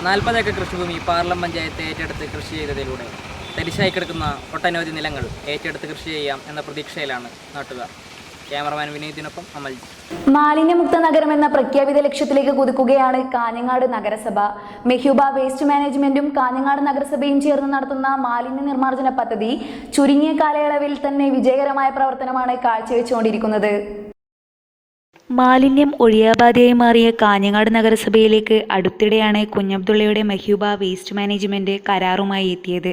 S5: 40 ഏക്കർ കൃഷിഭൂമി പാർലം പഞ്ചായത്ത് ഏറ്റെടുത്ത് കൃഷി ചെയ്തതിലൂടെ തരിശായി കിടക്കുന്ന ഒട്ടനവധി നിലങ്ങൾ ഏറ്റെടുത്ത് കൃഷി ചെയ്യാം എന്ന പ്രതീക്ഷയിലാണ് നാട്ടുകാർ. ക്യാമറമാൻ വിനീതിനൊപ്പം അമൽ.
S11: മാലിന്യമുക്ത നഗരം എന്ന പ്രഖ്യാപിത ലക്ഷ്യത്തിലേക്ക് കുതിക്കുകയാണ് കാഞ്ഞങ്ങാട് നഗരസഭ. മെഹ്യൂബ വേസ്റ്റ് മാനേജ്മെന്റും കാഞ്ഞങ്ങാട് നഗരസഭയും ചേർന്ന് നടത്തുന്ന മാലിന്യ നിർമ്മാർജ്ജന പദ്ധതി ചുരുങ്ങിയ കാലയളവിൽ തന്നെ വിജയകരമായ പ്രവർത്തനമാണ് കാഴ്ചവെച്ചുകൊണ്ടിരിക്കുന്നത്.
S1: മാലിന്യം ഒഴിയാബാധയായി മാറിയ കാഞ്ഞങ്ങാട് നഗരസഭയിലേക്ക് അടുത്തിടെയാണ് കുഞ്ഞബ്ദുള്ളയുടെ മെഹ്യൂബ വേസ്റ്റ് മാനേജ്മെന്റ് കരാറുമായി എത്തിയത്.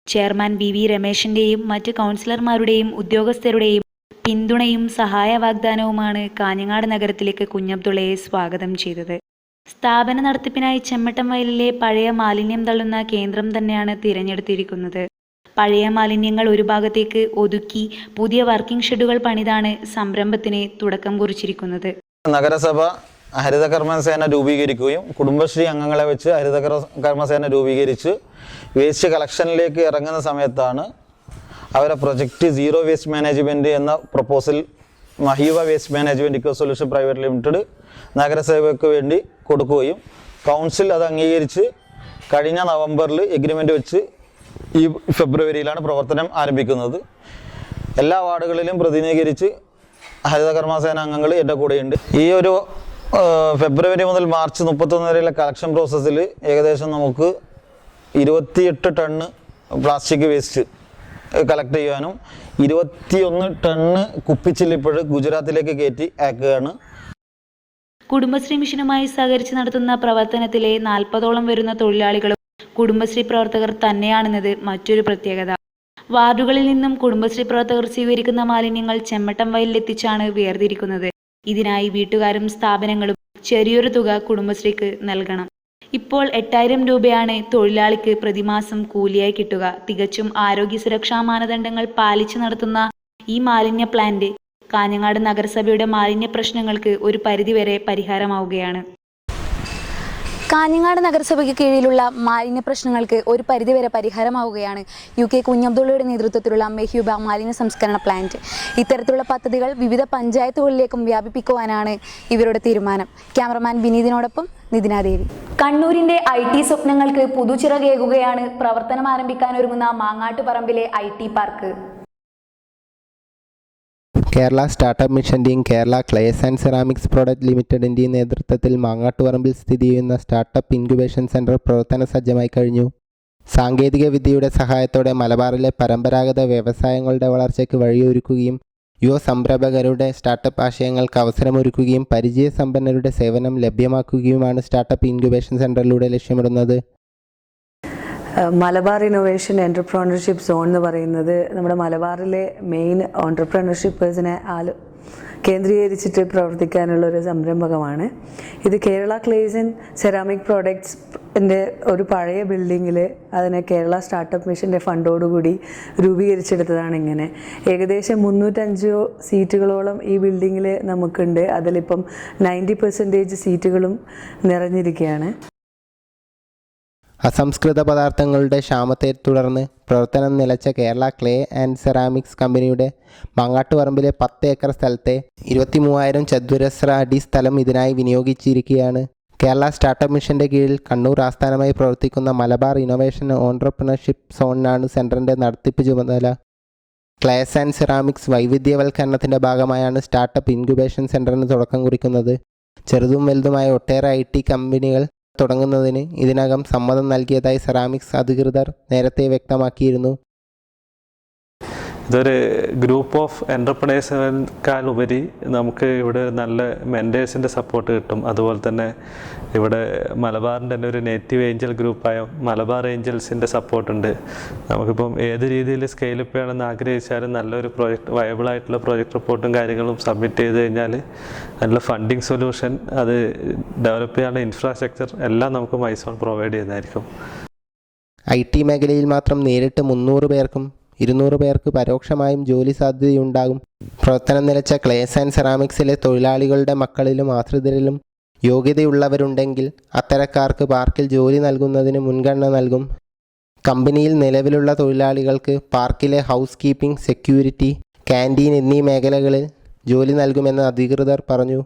S1: ചെയർമാൻ VV രമേശിന്റെയും മറ്റ് കൗൺസിലർമാരുടെയും ഉദ്യോഗസ്ഥരുടെയും പിന്തുണയും സഹായ വാഗ്ദാനവുമാണ് കാഞ്ഞങ്ങാട് നഗരത്തിലേക്ക് കുഞ്ഞബ്ദുള്ളയെ സ്വാഗതം ചെയ്തത്. സ്ഥാപന നടത്തിപ്പിനായി ചെമ്മട്ടം വയലിലെ പഴയ മാലിന്യം തള്ളുന്ന കേന്ദ്രം തന്നെയാണ് തിരഞ്ഞെടുത്തിരിക്കുന്നത്. പഴയ മാലിന്യങ്ങൾ ഒരു ഭാഗത്തേക്ക് ഒതുക്കി പുതിയ വർക്കിംഗ് ഷെഡുകൾ പണിതാണ് സംരംഭത്തിന് തുടക്കം കുറിച്ചിരിക്കുന്നത്.
S18: നഗരസഭ ഹരിത കർമ്മസേന രൂപീകരിക്കുകയും കുടുംബശ്രീ അംഗങ്ങളെ വെച്ച് ഹരിത കർമ്മസേന രൂപീകരിച്ച് വേസ്റ്റ് കളക്ഷനിലേക്ക് ഇറങ്ങുന്ന സമയത്താണ് അവരെ പ്രൊജക്റ്റ് സീറോ വേസ്റ്റ് മാനേജ്മെൻറ്റ് എന്ന proposal Mahyuba waste management eco solution private limited നഗരസഭയ്ക്ക് വേണ്ടി കൊടുക്കുകയും കൗൺസിൽ അത് അംഗീകരിച്ച് കഴിഞ്ഞ നവംബറിൽ എഗ്രിമെൻ്റ് വെച്ച് ഈ ഫെബ്രുവരിയിലാണ് പ്രവർത്തനം ആരംഭിക്കുന്നത്. എല്ലാ വാർഡുകളിലും പ്രതിനിധീകരിച്ച് ഹരിത കർമ്മസേന അംഗങ്ങൾ എൻ്റെ കൂടെയുണ്ട്. ഈ ഒരു ഫെബ്രുവരി മുതൽ മാർച്ച് 31 വരെയുള്ള കളക്ഷൻ പ്രോസസ്സിൽ ഏകദേശം നമുക്ക് 28 ടണ്ണ് പ്ലാസ്റ്റിക് വേസ്റ്റ് കളക്ട് ചെയ്യാനും 21 ടണ്ണ് കുപ്പിച്ചില്ലിപ്പോൾ ഗുജറാത്തിലേക്ക് കയറ്റി അയക്കുകയാണ്.
S1: കുടുംബശ്രീ മിഷനുമായി സഹകരിച്ച് നടത്തുന്ന പ്രവർത്തനത്തിലെ 40ഓളം വരുന്ന തൊഴിലാളികളും കുടുംബശ്രീ പ്രവർത്തകർ തന്നെയാണെന്നത് മറ്റൊരു പ്രത്യേകത. വാർഡുകളിൽ നിന്നും കുടുംബശ്രീ പ്രവർത്തകർ സ്വീകരിക്കുന്ന മാലിന്യങ്ങൾ ചെമ്മട്ടം വയലിലെത്തിച്ചാണ് വേർതിരിക്കുന്നത്. ഇതിനായി വീട്ടുകാരും സ്ഥാപനങ്ങളും ചെറിയൊരു തുക കുടുംബശ്രീക്ക് നൽകണം. ഇപ്പോൾ 8000 രൂപയാണ് തൊഴിലാളിക്ക് പ്രതിമാസം കൂലിയായി കിട്ടുക. തികച്ചും ആരോഗ്യ സുരക്ഷാ മാനദണ്ഡങ്ങൾ പാലിച്ചു നടത്തുന്ന ഈ മാലിന്യ പ്ലാന്റ് കാഞ്ഞങ്ങാട് നഗരസഭയുടെ മാലിന്യ പ്രശ്നങ്ങൾക്ക് ഒരു പരിധിവരെ പരിഹാരമാവുകയാണ്.
S11: കാഞ്ഞങ്ങാട് നഗരസഭയ്ക്ക് കീഴിലുള്ള മാലിന്യ പ്രശ്നങ്ങൾക്ക് ഒരു പരിധിവരെ പരിഹാരമാവുകയാണ് UK കുഞ്ഞബ്ദുള്ളയുടെ നേതൃത്വത്തിലുള്ള മെഹ്യൂബ മാലിന്യ സംസ്കരണ പ്ലാന്റ്. ഇത്തരത്തിലുള്ള പദ്ധതികൾ വിവിധ പഞ്ചായത്തുകളിലേക്കും വ്യാപിപ്പിക്കുവാനാണ് ഇവരുടെ തീരുമാനം. ക്യാമറമാൻ വിനീതിനോടൊപ്പം നിതിനാദേവി. കണ്ണൂരിന്റെ IT സ്വപ്നങ്ങൾക്ക് പുതുച്ചിറകേകുകയാണ് പ്രവർത്തനം ആരംഭിക്കാനൊരുങ്ങുന്ന മാങ്ങാട്ടുപറമ്പിലെ IT പാർക്ക്.
S12: കേരള സ്റ്റാർട്ടപ്പ് മിഷൻ്റെയും Kerala clays and ceramics product ലിമിറ്റഡിൻ്റെയും നേതൃത്വത്തിൽ മാങ്ങാട്ടുപറമ്പിൽ സ്ഥിതി ചെയ്യുന്ന സ്റ്റാർട്ടപ്പ് ഇൻക്യുബേഷൻ സെൻറ്റർ പ്രവർത്തന സജ്ജമായി കഴിഞ്ഞു. സാങ്കേതിക വിദ്യയുടെ സഹായത്തോടെ മലബാറിലെ പരമ്പരാഗത വ്യവസായങ്ങളുടെ വളർച്ചയ്ക്ക് വഴിയൊരുക്കുകയും യുവ സംരംഭകരുടെ സ്റ്റാർട്ടപ്പ് ആശയങ്ങൾക്ക് അവസരമൊരുക്കുകയും പരിചയസമ്പന്നരുടെ സേവനം ലഭ്യമാക്കുകയുമാണ് സ്റ്റാർട്ടപ്പ് ഇൻക്യുബേഷൻ സെൻറ്ററിലൂടെ ലക്ഷ്യമിടുന്നത്.
S19: മലബാർ ഇന്നോവേഷൻ എൻ്റർപ്രണർഷിപ്പ് സോൺ എന്ന് പറയുന്നത് നമ്മുടെ മലബാറിലെ മെയിൻ ഓൺടർപ്രണർഷിപ്പേഴ്സിനെ കേന്ദ്രീകരിച്ചിട്ട് പ്രവർത്തിക്കാനുള്ള ഒരു സംരംഭകമാണ്. ഇത് കേരള ക്ലേസ് ആൻഡ് സെറാമിക് പ്രോഡക്ട്സിൻ്റെ ഒരു പഴയ ബിൽഡിങ്ങിൽ അതിനെ കേരള സ്റ്റാർട്ടപ്പ് മിഷൻ്റെ ഫണ്ടോടുകൂടി രൂപീകരിച്ചെടുത്തതാണ്. ഇങ്ങനെ ഏകദേശം 305 സീറ്റുകളോളം ഈ ബിൽഡിങ്ങിൽ നമുക്കുണ്ട്. അതിലിപ്പം 90% സീറ്റുകളും നിറഞ്ഞിരിക്കുകയാണ്.
S12: അസംസ്കൃത പദാർത്ഥങ്ങളുടെ ക്ഷാമത്തെ തുടർന്ന് പ്രവർത്തനം നിലച്ച കേരള ക്ലേ ആൻഡ് സെറാമിക്സ് കമ്പനിയുടെ മാങ്ങാട്ടുപറമ്പിലെ 10 ഏക്കർ സ്ഥലത്തെ 23,000 ചതുരശ്ര അടി സ്ഥലം ഇതിനായി വിനിയോഗിച്ചിരിക്കുകയാണ്. കേരള സ്റ്റാർട്ടപ്പ് മിഷൻ്റെ കീഴിൽ കണ്ണൂർ ആസ്ഥാനമായി പ്രവർത്തിക്കുന്ന മലബാർ ഇന്നോവേഷൻ ഓൺട്രപ്രണർഷിപ്പ് സോണിനാണ് സെൻറ്ററിൻ്റെ നടത്തിപ്പ് ചുമതല. ക്ലേസ് ആൻഡ് സെറാമിക്സ് വൈവിധ്യവൽക്കരണത്തിൻ്റെ ഭാഗമായാണ് സ്റ്റാർട്ടപ്പ് ഇൻക്യുബേഷൻ സെൻറ്ററിന് തുടക്കം കുറിക്കുന്നത്. ചെറുതും വലുതുമായ ഒട്ടേറെ IT കമ്പനികൾ തുടങ്ങുന്നതിന് ഇതിനകം സമ്മതം നൽകിയതായി സെറാമിക്സ് അധികൃതർ നേരത്തെ വ്യക്തമാക്കിയിരുന്നു.
S20: ഇതൊരു ഗ്രൂപ്പ് ഓഫ് എൻ്റർപ്രണേഴ്സിനേക്കാൾ ഉപരി നമുക്ക് ഇവിടെ നല്ല മെൻറ്റേഴ്സിൻ്റെ സപ്പോർട്ട് കിട്ടും. അതുപോലെ തന്നെ ഇവിടെ മലബാറിൻ്റെ തന്നെ ഒരു നേറ്റീവ് ഏഞ്ചൽ ഗ്രൂപ്പായ മലബാർ ഏഞ്ചൽസിൻ്റെ സപ്പോർട്ടുണ്ട്. നമുക്കിപ്പം ഏത് രീതിയിൽ സ്കെയിലപ്പ് ചെയ്യണമെന്ന് ആഗ്രഹിച്ചാലും നല്ലൊരു പ്രോജക്റ്റ് വയബിളായിട്ടുള്ള പ്രോജക്റ്റ് റിപ്പോർട്ടും കാര്യങ്ങളും സബ്മിറ്റ് ചെയ്ത് കഴിഞ്ഞാൽ നല്ല ഫണ്ടിങ് സൊല്യൂഷൻ, അത് ഡെവലപ്പ് ചെയ്യാനുള്ള ഇൻഫ്രാസ്ട്രക്ചർ എല്ലാം നമുക്ക് മൈസോൺ പ്രൊവൈഡ് ചെയ്യുന്നതായിരിക്കും.
S12: IT മേഖലയിൽ മാത്രം നേരിട്ട് 300 പേർക്കും 200 പേർക്ക് പരോക്ഷമായും ജോലി സാധ്യതയുണ്ടാകും. പ്രവർത്തനം നിലച്ച ക്ലേസ് ആൻഡ് സെറാമിക്സിലെ തൊഴിലാളികളുടെ മക്കളിലും ആശ്രിതരിലും യോഗ്യതയുള്ളവരുണ്ടെങ്കിൽ അത്തരക്കാർക്ക് പാർക്കിൽ ജോലി നൽകുന്നതിന് മുൻഗണന നൽകും. കമ്പനിയിൽ നിലവിലുള്ള തൊഴിലാളികൾക്ക് പാർക്കിലെ ഹൗസ് കീപ്പിംഗ്, സെക്യൂരിറ്റി, ക്യാൻറ്റീൻ എന്നീ മേഖലകളിൽ ജോലി നൽകുമെന്ന് അധികൃതർ പറഞ്ഞു.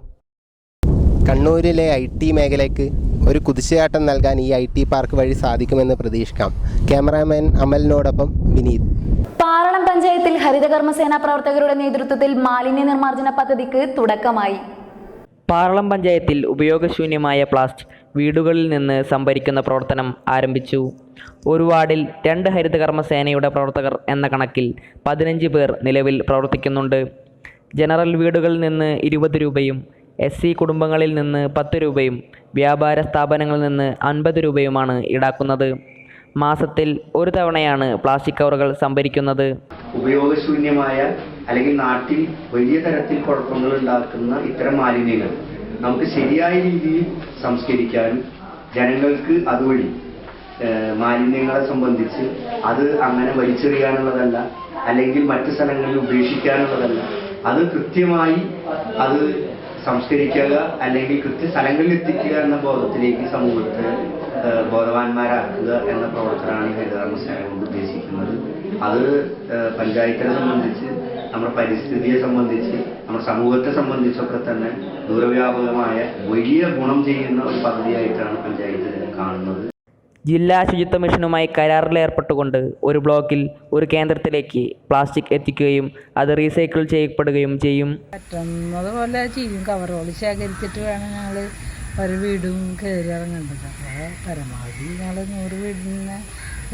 S12: കണ്ണൂരിലെ IT മേഖലയ്ക്ക് ഒരു കുതിച്ചുചാട്ടം നൽകാൻ ഈ IT പാർക്ക് വഴി സാധിക്കുമെന്ന് പ്രതീക്ഷിക്കാം. ക്യാമറാമാൻ അമലിനോടൊപ്പം വിനീത്.
S11: പാറളം പഞ്ചായത്തിൽ ഹരിതകർമ്മസേന പ്രവർത്തകരുടെ നേതൃത്വത്തിൽ മാലിന്യ നിർമ്മാർജ്ജന പദ്ധതിക്ക് തുടക്കമായി.
S2: പാറളം പഞ്ചായത്തിൽ ഉപയോഗശൂന്യമായ പ്ലാസ്റ്റിക് വീടുകളിൽ നിന്ന് സംഭരിക്കുന്ന പ്രവർത്തനം ആരംഭിച്ചു. ഒരു വാർഡിൽ 2 ഹരിതകർമ്മസേനയുടെ പ്രവർത്തകർ എന്ന കണക്കിൽ 15 പേർ നിലവിൽ പ്രവർത്തിക്കുന്നുണ്ട്. ജനറൽ വീടുകളിൽ നിന്ന് 20 രൂപയും SC കുടുംബങ്ങളിൽ നിന്ന് 10 രൂപയും വ്യാപാര സ്ഥാപനങ്ങളിൽ നിന്ന് 50 രൂപയുമാണ് ഈടാക്കുന്നത്. മാസത്തിൽ ഒരു തവണയാണ് പ്ലാസ്റ്റിക് കവറുകൾ സംഭരിക്കുന്നത്.
S16: ഉപയോഗശൂന്യമായ അല്ലെങ്കിൽ നാട്ടിൽ വലിയ തരത്തിൽ കുഴപ്പങ്ങൾ ഉണ്ടാക്കുന്ന ഇത്തരം മാലിന്യങ്ങൾ നമുക്ക് ശരിയായ രീതിയിൽ സംസ്കരിക്കാനും ജനങ്ങൾക്ക് അതുവഴി മാലിന്യങ്ങളെ സംബന്ധിച്ച് അത് അങ്ങനെ വലിച്ചെറിയാനുള്ളതല്ല, അല്ലെങ്കിൽ മറ്റു സ്ഥലങ്ങളിൽ ഉപേക്ഷിക്കാനുള്ളതല്ല, അത് കൃത്യമായി അത് സംസ്കരിക്കുക അല്ലെങ്കിൽ കൃത്യസ്ഥലങ്ങളിൽ എത്തിക്കുക എന്ന ബോധത്തിലേക്ക് സമൂഹത്തെ ബോധവാന്മാരാക്കുക എന്ന പ്രവർത്തനമാണ് ഈ ഹരിതകർമ്മസേന കൊണ്ട് ഉദ്ദേശിക്കുന്നത്. അത് പഞ്ചായത്തിനെ സംബന്ധിച്ച്, നമ്മുടെ പരിസ്ഥിതിയെ സംബന്ധിച്ച്, നമ്മുടെ സമൂഹത്തെ സംബന്ധിച്ചൊക്കെ തന്നെ ദൂരവ്യാപകമായ വലിയ ഗുണം ചെയ്യുന്ന ഒരു പദ്ധതിയായിട്ടാണ് പഞ്ചായത്ത് ഇതിനെ കാണുന്നത്.
S2: ജില്ലാ ശുചിത്വ മിഷനുമായി കരാറിലേർപ്പെട്ടുകൊണ്ട് ഒരു ബ്ലോക്കിൽ ഒരു കേന്ദ്രത്തിലേക്ക് പ്ലാസ്റ്റിക് എത്തിക്കുകയും അത് റീസൈക്കിൾ ചെയ്യപ്പെടുകയും ചെയ്യും.
S21: പറ്റുന്നതുപോലെ ചെയ്യും. കവറുകൾ ശേഖരിച്ചിട്ട് വേണം ഞങ്ങൾ ഒരു വീടും കയറി ഇറങ്ങേണ്ടത്. അപ്പോൾ പരമാവധി ഞങ്ങൾ 100 വീടിന്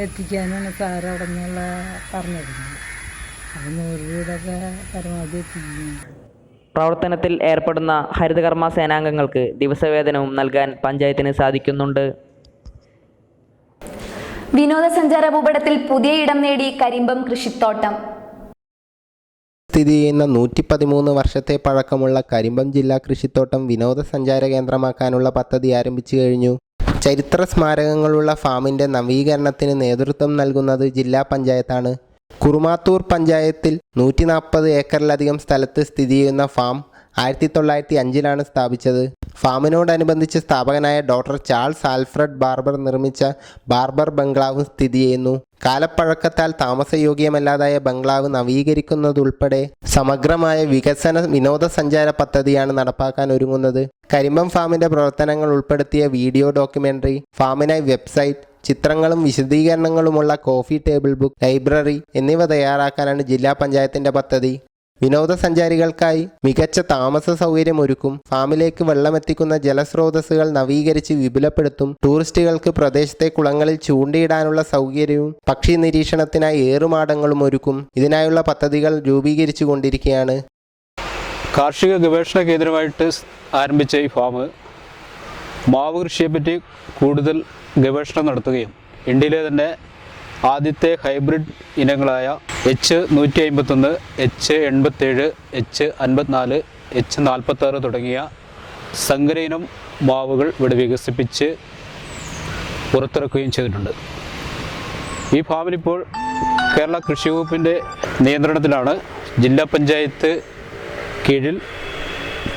S21: എത്തിക്കാനാണ് സാർ അവിടെ നിന്നുള്ള പറഞ്ഞിരുന്നത്. അപ്പോൾ 100 വീടൊക്കെ പരമാവധി എത്തിക്കുന്നു.
S2: പ്രവർത്തനത്തിൽ ഏർപ്പെടുന്ന ഹരിതകർമ്മ സേനാംഗങ്ങൾക്ക് ദിവസവേതനവും നൽകാൻ പഞ്ചായത്തിന് സാധിക്കുന്നുണ്ട്.
S11: വിനോദസഞ്ചാര ഭൂപടത്തിൽ പുതിയ ഇടം നേടി കരിമ്പം കൃഷിത്തോട്ടം.
S12: സ്ഥിതി ചെയ്യുന്ന 113 വർഷത്തെ പഴക്കമുള്ള കരിമ്പം ജില്ലാ കൃഷിത്തോട്ടം വിനോദസഞ്ചാര കേന്ദ്രമാക്കാനുള്ള പദ്ധതി ആരംഭിച്ചു കഴിഞ്ഞു. ചരിത്ര സ്മാരകങ്ങളുള്ള ഫാമിൻ്റെ നവീകരണത്തിന് നേതൃത്വം നൽകുന്നത് ജില്ലാ പഞ്ചായത്താണ്. കുറുമാത്തൂർ പഞ്ചായത്തിൽ 140 ഏക്കറിലധികം സ്ഥലത്ത് സ്ഥിതി ചെയ്യുന്ന ഫാം 1905 സ്ഥാപിച്ചത്. ഫാമിനോടനുബന്ധിച്ച് സ്ഥാപകനായ ഡോക്ടർ ചാൾസ് ആൽഫ്രഡ് ബാർബർ നിർമ്മിച്ച ബാർബർ ബംഗ്ലാവും സ്ഥിതി ചെയ്യുന്നു. കാലപ്പഴക്കത്താൽ താമസയോഗ്യമല്ലാതായ ബംഗ്ലാവ് നവീകരിക്കുന്നതുൾപ്പെടെ സമഗ്രമായ വികസന വിനോദസഞ്ചാര പദ്ധതിയാണ് നടപ്പാക്കാൻ ഒരുങ്ങുന്നത്. കരിമ്പം ഫാമിൻ്റെ പ്രവർത്തനങ്ങൾ ഉൾപ്പെടുത്തിയ വീഡിയോ ഡോക്യുമെൻ്ററി, ഫാമിനായി വെബ്സൈറ്റ്, ചിത്രങ്ങളും വിശദീകരണങ്ങളുമുള്ള കോഫി ടേബിൾ ബുക്ക്, ലൈബ്രറി എന്നിവ തയ്യാറാക്കാനാണ് ജില്ലാ പഞ്ചായത്തിൻ്റെ പദ്ധതി. വിനോദസഞ്ചാരികൾക്കായി മികച്ച താമസ സൗകര്യം ഒരുക്കും. ഫാമിലേക്ക് വെള്ളമെത്തിക്കുന്ന ജലസ്രോതസ്സുകൾ നവീകരിച്ച് വിപുലപ്പെടുത്തും. ടൂറിസ്റ്റുകൾക്ക് പ്രദേശത്തെ കുളങ്ങളിൽ ചൂണ്ടയിടാനുള്ള സൗകര്യവും പക്ഷി നിരീക്ഷണത്തിനായി ഏറുമാടങ്ങളും ഒരുക്കും. ഇതിനായുള്ള പദ്ധതികൾ രൂപീകരിച്ചു കൊണ്ടിരിക്കുകയാണ്.
S3: കാർഷിക ഗവേഷണ കേന്ദ്രമായിട്ട് ആരംഭിച്ച ഈ ഫാം മാവ് കൃഷിയെപ്പറ്റി കൂടുതൽ ഗവേഷണം നടത്തുകയും ഇന്ത്യയിലെ തന്നെ ആദ്യത്തെ hybrid ഇനങ്ങളായ H151, H87, H54, H46 തുടങ്ങിയ സങ്കര ഇനം മാവുകൾ ഇവിടെ വികസിപ്പിച്ച് പുറത്തിറക്കുകയും ചെയ്തിട്ടുണ്ട്. ഈ ഫാമിലിപ്പോൾ കേരള കൃഷി വകുപ്പിൻ്റെ നിയന്ത്രണത്തിലാണ് ജില്ലാ പഞ്ചായത്ത് കീഴിൽ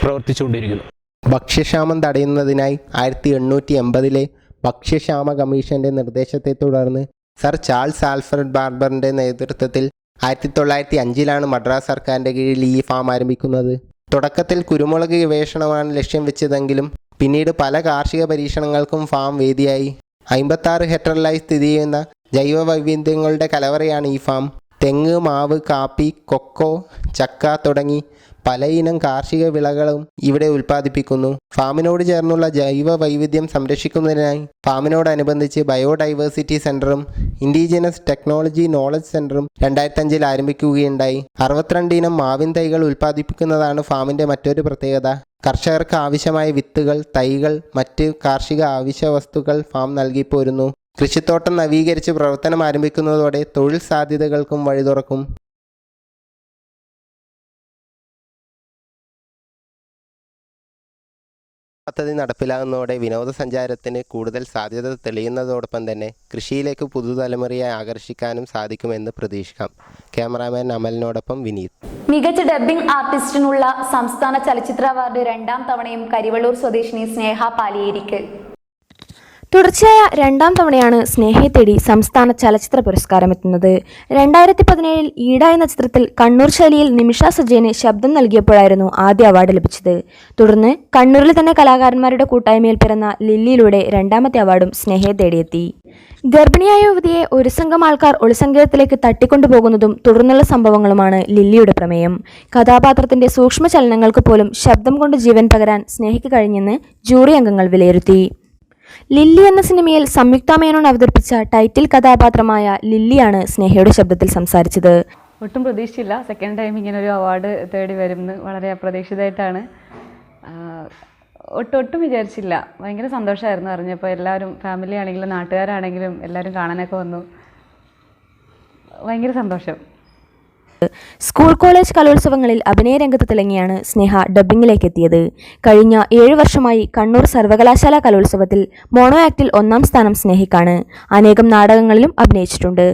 S3: പ്രവർത്തിച്ചുകൊണ്ടിരിക്കുന്നത്.
S12: ഭക്ഷ്യക്ഷാമം തടയുന്നതിനായി 1880 ഭക്ഷ്യക്ഷാമ കമ്മീഷന്റെ നിർദ്ദേശത്തെ തുടർന്ന് സർ ചാൾസ് ആൽഫ്രഡ് ബാർബറിൻ്റെ നേതൃത്വത്തിൽ 1905 മദ്രാസ് സർക്കാരിൻ്റെ കീഴിൽ ഈ ഫാം ആരംഭിക്കുന്നത്. തുടക്കത്തിൽ കുരുമുളക് ഗവേഷണമാണ് ലക്ഷ്യം വെച്ചതെങ്കിലും പിന്നീട് പല കാർഷിക പരീക്ഷണങ്ങൾക്കും ഫാം വേദിയായി. 56 ഹെക്ടറിലായി സ്ഥിതി ചെയ്യുന്ന ജൈവ വൈവിധ്യങ്ങളുടെ കലവറയാണ് ഈ ഫാം. തെങ്ങ്, മാവ്, കാപ്പി, കൊക്കോ, ചക്ക തുടങ്ങി പലയിനം കാർഷിക വിളകളും ഇവിടെ ഉൽപ്പാദിപ്പിക്കുന്നു. ഫാമിനോട് ചേർന്നുള്ള ജൈവ വൈവിധ്യം സംരക്ഷിക്കുന്നതിനായി ഫാമിനോടനുബന്ധിച്ച് ബയോഡൈവേഴ്സിറ്റി സെൻ്ററും ഇൻഡിജിനസ് ടെക്നോളജി നോളജ് സെൻ്ററും 2005 ആരംഭിക്കുകയുണ്ടായി. 62 ഇനം മാവിൻ തൈകൾ ഉൽപ്പാദിപ്പിക്കുന്നതാണ് ഫാമിൻ്റെ മറ്റൊരു പ്രത്യേകത. കർഷകർക്ക് ആവശ്യമായ വിത്തുകൾ, തൈകൾ, മറ്റ് കാർഷിക ആവശ്യ വസ്തുക്കൾ ഫാം നൽകിപ്പോരുന്നു. കൃഷിത്തോട്ടം നവീകരിച്ച് പ്രവർത്തനം ആരംഭിക്കുന്നതോടെ തൊഴിൽ സാധ്യതകൾക്കും വഴി തുറക്കും. പദ്ധതി നടപ്പിലാകുന്നതോടെ വിനോദസഞ്ചാരത്തിന് കൂടുതൽ സാധ്യത തെളിയുന്നതോടൊപ്പം തന്നെ കൃഷിയിലേക്ക് പുതുതലമുറയെ ആകർഷിക്കാനും സാധിക്കുമെന്ന് പ്രതീക്ഷിക്കാം. ക്യാമറാമാൻ അമലിനോടൊപ്പം വിനീത്.
S11: മികച്ച ഡബ്ബിംഗ് ആർട്ടിസ്റ്റിനുള്ള സംസ്ഥാന ചലച്ചിത്ര അവാർഡ് 2ാം തവണയും കരിവള്ളൂർ സ്വദേശിനി സ്നേഹ പാലിയേരിക്ക്.
S6: തുടർച്ചയായ 2ാം തവണയാണ് സ്നേഹയെ തേടി സംസ്ഥാന ചലച്ചിത്ര പുരസ്കാരം എത്തുന്നത്. 2017 ഈട എന്ന ചിത്രത്തിൽ കണ്ണൂർ ശൈലിയിൽ നിമിഷ സജയന് ശബ്ദം നൽകിയപ്പോഴായിരുന്നു ആദ്യ അവാർഡ് ലഭിച്ചത്. തുടർന്ന് കണ്ണൂരിൽ തന്നെ കലാകാരന്മാരുടെ കൂട്ടായ്മയിൽ പിറന്ന ലില്ലിയിലൂടെ 2ാമത്തെ അവാർഡും സ്നേഹയെ തേടിയെത്തി. ഗർഭിണിയായ യുവതിയെ ഒരു സംഘം ആൾക്കാർ ഒളിസങ്കേതത്തിലേക്ക് തട്ടിക്കൊണ്ടുപോകുന്നതും തുടർന്നുള്ള സംഭവങ്ങളുമാണ് ലില്ലിയുടെ പ്രമേയം. കഥാപാത്രത്തിന്റെ സൂക്ഷ്മ ചലനങ്ങൾക്ക് പോലും ശബ്ദം കൊണ്ട് ജീവൻ പകരാൻ സ്നേഹയ്ക്ക് കഴിഞ്ഞെന്ന് ജൂറി അംഗങ്ങൾ വിലയിരുത്തി. ലില്ലി എന്ന സിനിമയിൽ സംയുക്ത മേനോൻ അവതരിപ്പിച്ച ടൈറ്റിൽ കഥാപാത്രമായ ലില്ലിയാണ് സ്നേഹയുടെ ശബ്ദത്തിൽ സംസാരിച്ചത്.
S22: ഒട്ടും പ്രതീക്ഷിച്ചില്ല സെക്കൻഡ് ടൈം ഇങ്ങനൊരു അവാർഡ് തേടി വരുമെന്ന്. വളരെ അപ്രതീക്ഷിതമായിട്ടാണ്. ഒട്ടും വിചാരിച്ചില്ല. ഭയങ്കര സന്തോഷമായിരുന്നു അറിഞ്ഞപ്പോൾ. എല്ലാവരും ഫാമിലി ആണെങ്കിലും നാട്ടുകാരാണെങ്കിലും എല്ലാവരും കാണാനൊക്കെ വന്നു. ഭയങ്കര സന്തോഷം.
S6: സ്കൂൾ കോളേജ് കലോത്സവങ്ങളിൽ അഭിനയ രംഗത്ത് തിളങ്ങിയാണ് സ്നേഹ ഡബ്ബിങ്ങിലേക്ക് എത്തിയത്. കഴിഞ്ഞ 7 വർഷമായി കണ്ണൂർ സർവകലാശാല കലോത്സവത്തിൽ മോണോ ആക്ടിൽ 1ാം സ്ഥാനം സ്നേഹയ്ക്കാണ്. അനേകം നാടകങ്ങളിലും അഭിനയിച്ചിട്ടുണ്ട്.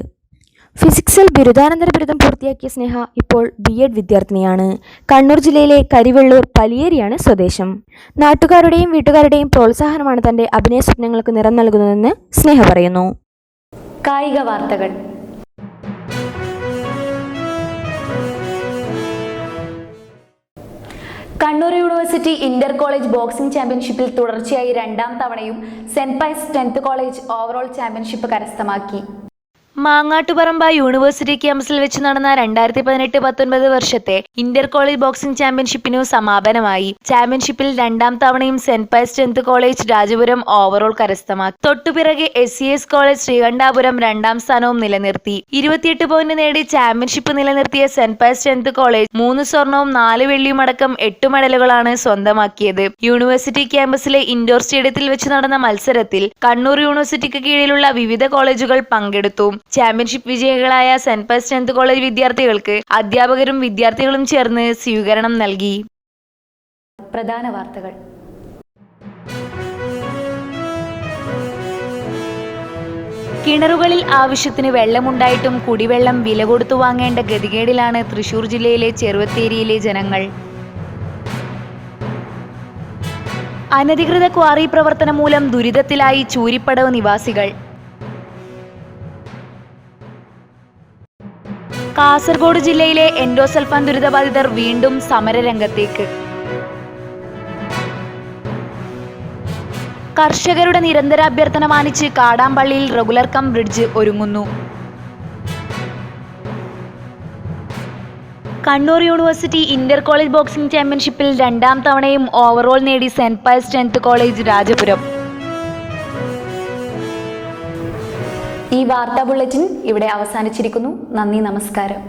S6: ഫിസിക്സിൽ ബിരുദാനന്തര ബിരുദം പൂർത്തിയാക്കിയ സ്നേഹ ഇപ്പോൾ BEd വിദ്യാർത്ഥിനിയാണ്. കണ്ണൂർ ജില്ലയിലെ കരിവെള്ളൂർ പലിയേരിയാണ് സ്വദേശം. നാട്ടുകാരുടെയും വീട്ടുകാരുടെയും പ്രോത്സാഹനമാണ് തന്റെ അഭിനയ സ്വപ്നങ്ങൾക്ക് നിറം നൽകുന്നതെന്ന് സ്നേഹ പറയുന്നു.
S11: കായിക വാർത്തകൾ. Kannur university inter college boxing ചാമ്പ്യൻഷിപ്പിൽ തുടർച്ചയായി 2ാം തവണയും saint Pius 10th college overall championship കരസ്ഥമാക്കി.
S1: മാങ്ങാട്ടുപറമ്പ യൂണിവേഴ്സിറ്റി ക്യാമ്പസിൽ വെച്ച് നടന്ന 2018-19 വർഷത്തെ ഇന്റർ കോളേജ് ബോക്സിംഗ് ചാമ്പ്യൻഷിപ്പിനു സമാപനമായി. ചാമ്പ്യൻഷിപ്പിൽ 2ാം തവണയും saint Pius 10th college Rajapuram overall കരസ്ഥമാക്കി. തൊട്ടുപിറകെ SCS കോളേജ് ശ്രീകണ്ഠാപുരം 2ാം സ്ഥാനവും നിലനിർത്തി. 28 പോയിന്റ് നേടി ചാമ്പ്യൻഷിപ്പ് നിലനിർത്തിയ സെന്റ് പയസ് 10th കോളേജ് 3 സ്വർണവും 4 വെള്ളിയും അടക്കം 8 മെഡലുകളാണ് സ്വന്തമാക്കിയത്. യൂണിവേഴ്സിറ്റി ക്യാമ്പസിലെ ഇൻഡോർ സ്റ്റേഡിയത്തിൽ വെച്ച് നടന്ന മത്സരത്തിൽ കണ്ണൂർ യൂണിവേഴ്സിറ്റിക്ക് കീഴിലുള്ള വിവിധ കോളേജുകൾ പങ്കെടുത്തു. ചാമ്പ്യൻഷിപ്പ് വിജയികളായ സെന്റ് പയസ് 10th കോളേജ് വിദ്യാർത്ഥികൾക്ക് അധ്യാപകരും വിദ്യാർത്ഥികളും ചേർന്ന് സ്വീകരണം നൽകി.
S11: പ്രധാന വാർത്തകൾ.
S1: കിണറുകളിൽ ആവശ്യത്തിന് വെള്ളമുണ്ടായിട്ടും കുടിവെള്ളം വില കൊടുത്തു വാങ്ങേണ്ട ഗതികേടിലാണ് തൃശൂർ ജില്ലയിലെ ചെറുവത്തേരിയിലെ ജനങ്ങൾ. അനധികൃത ക്വാറി പ്രവർത്തനം മൂലം ദുരിതത്തിലായി ചൂരിപ്പടവ് നിവാസികൾ. കാസർഗോഡ് ജില്ലയിലെ എൻഡോസൾഫാൻ ദുരിതബാധിതർ വീണ്ടും സമരരംഗത്തേക്ക്. കർഷകരുടെ നിരന്തര അഭ്യർത്ഥന മാനിച്ച് കാടാമ്പള്ളിയിൽ റെഗുലർ കം ബ്രിഡ്ജ് ഒരുങ്ങുന്നു. Kannur university inter college boxing ചാമ്പ്യൻഷിപ്പിൽ 2ാം തവണയും ഓവറോൾ നേടി saint Pius 10th college Rajapuram.
S11: ഈ വാർത്താ ബുള്ളറ്റിൻ ഇവിടെ അവസാനിച്ചിരിക്കുന്നു. നന്ദി, നമസ്കാരം.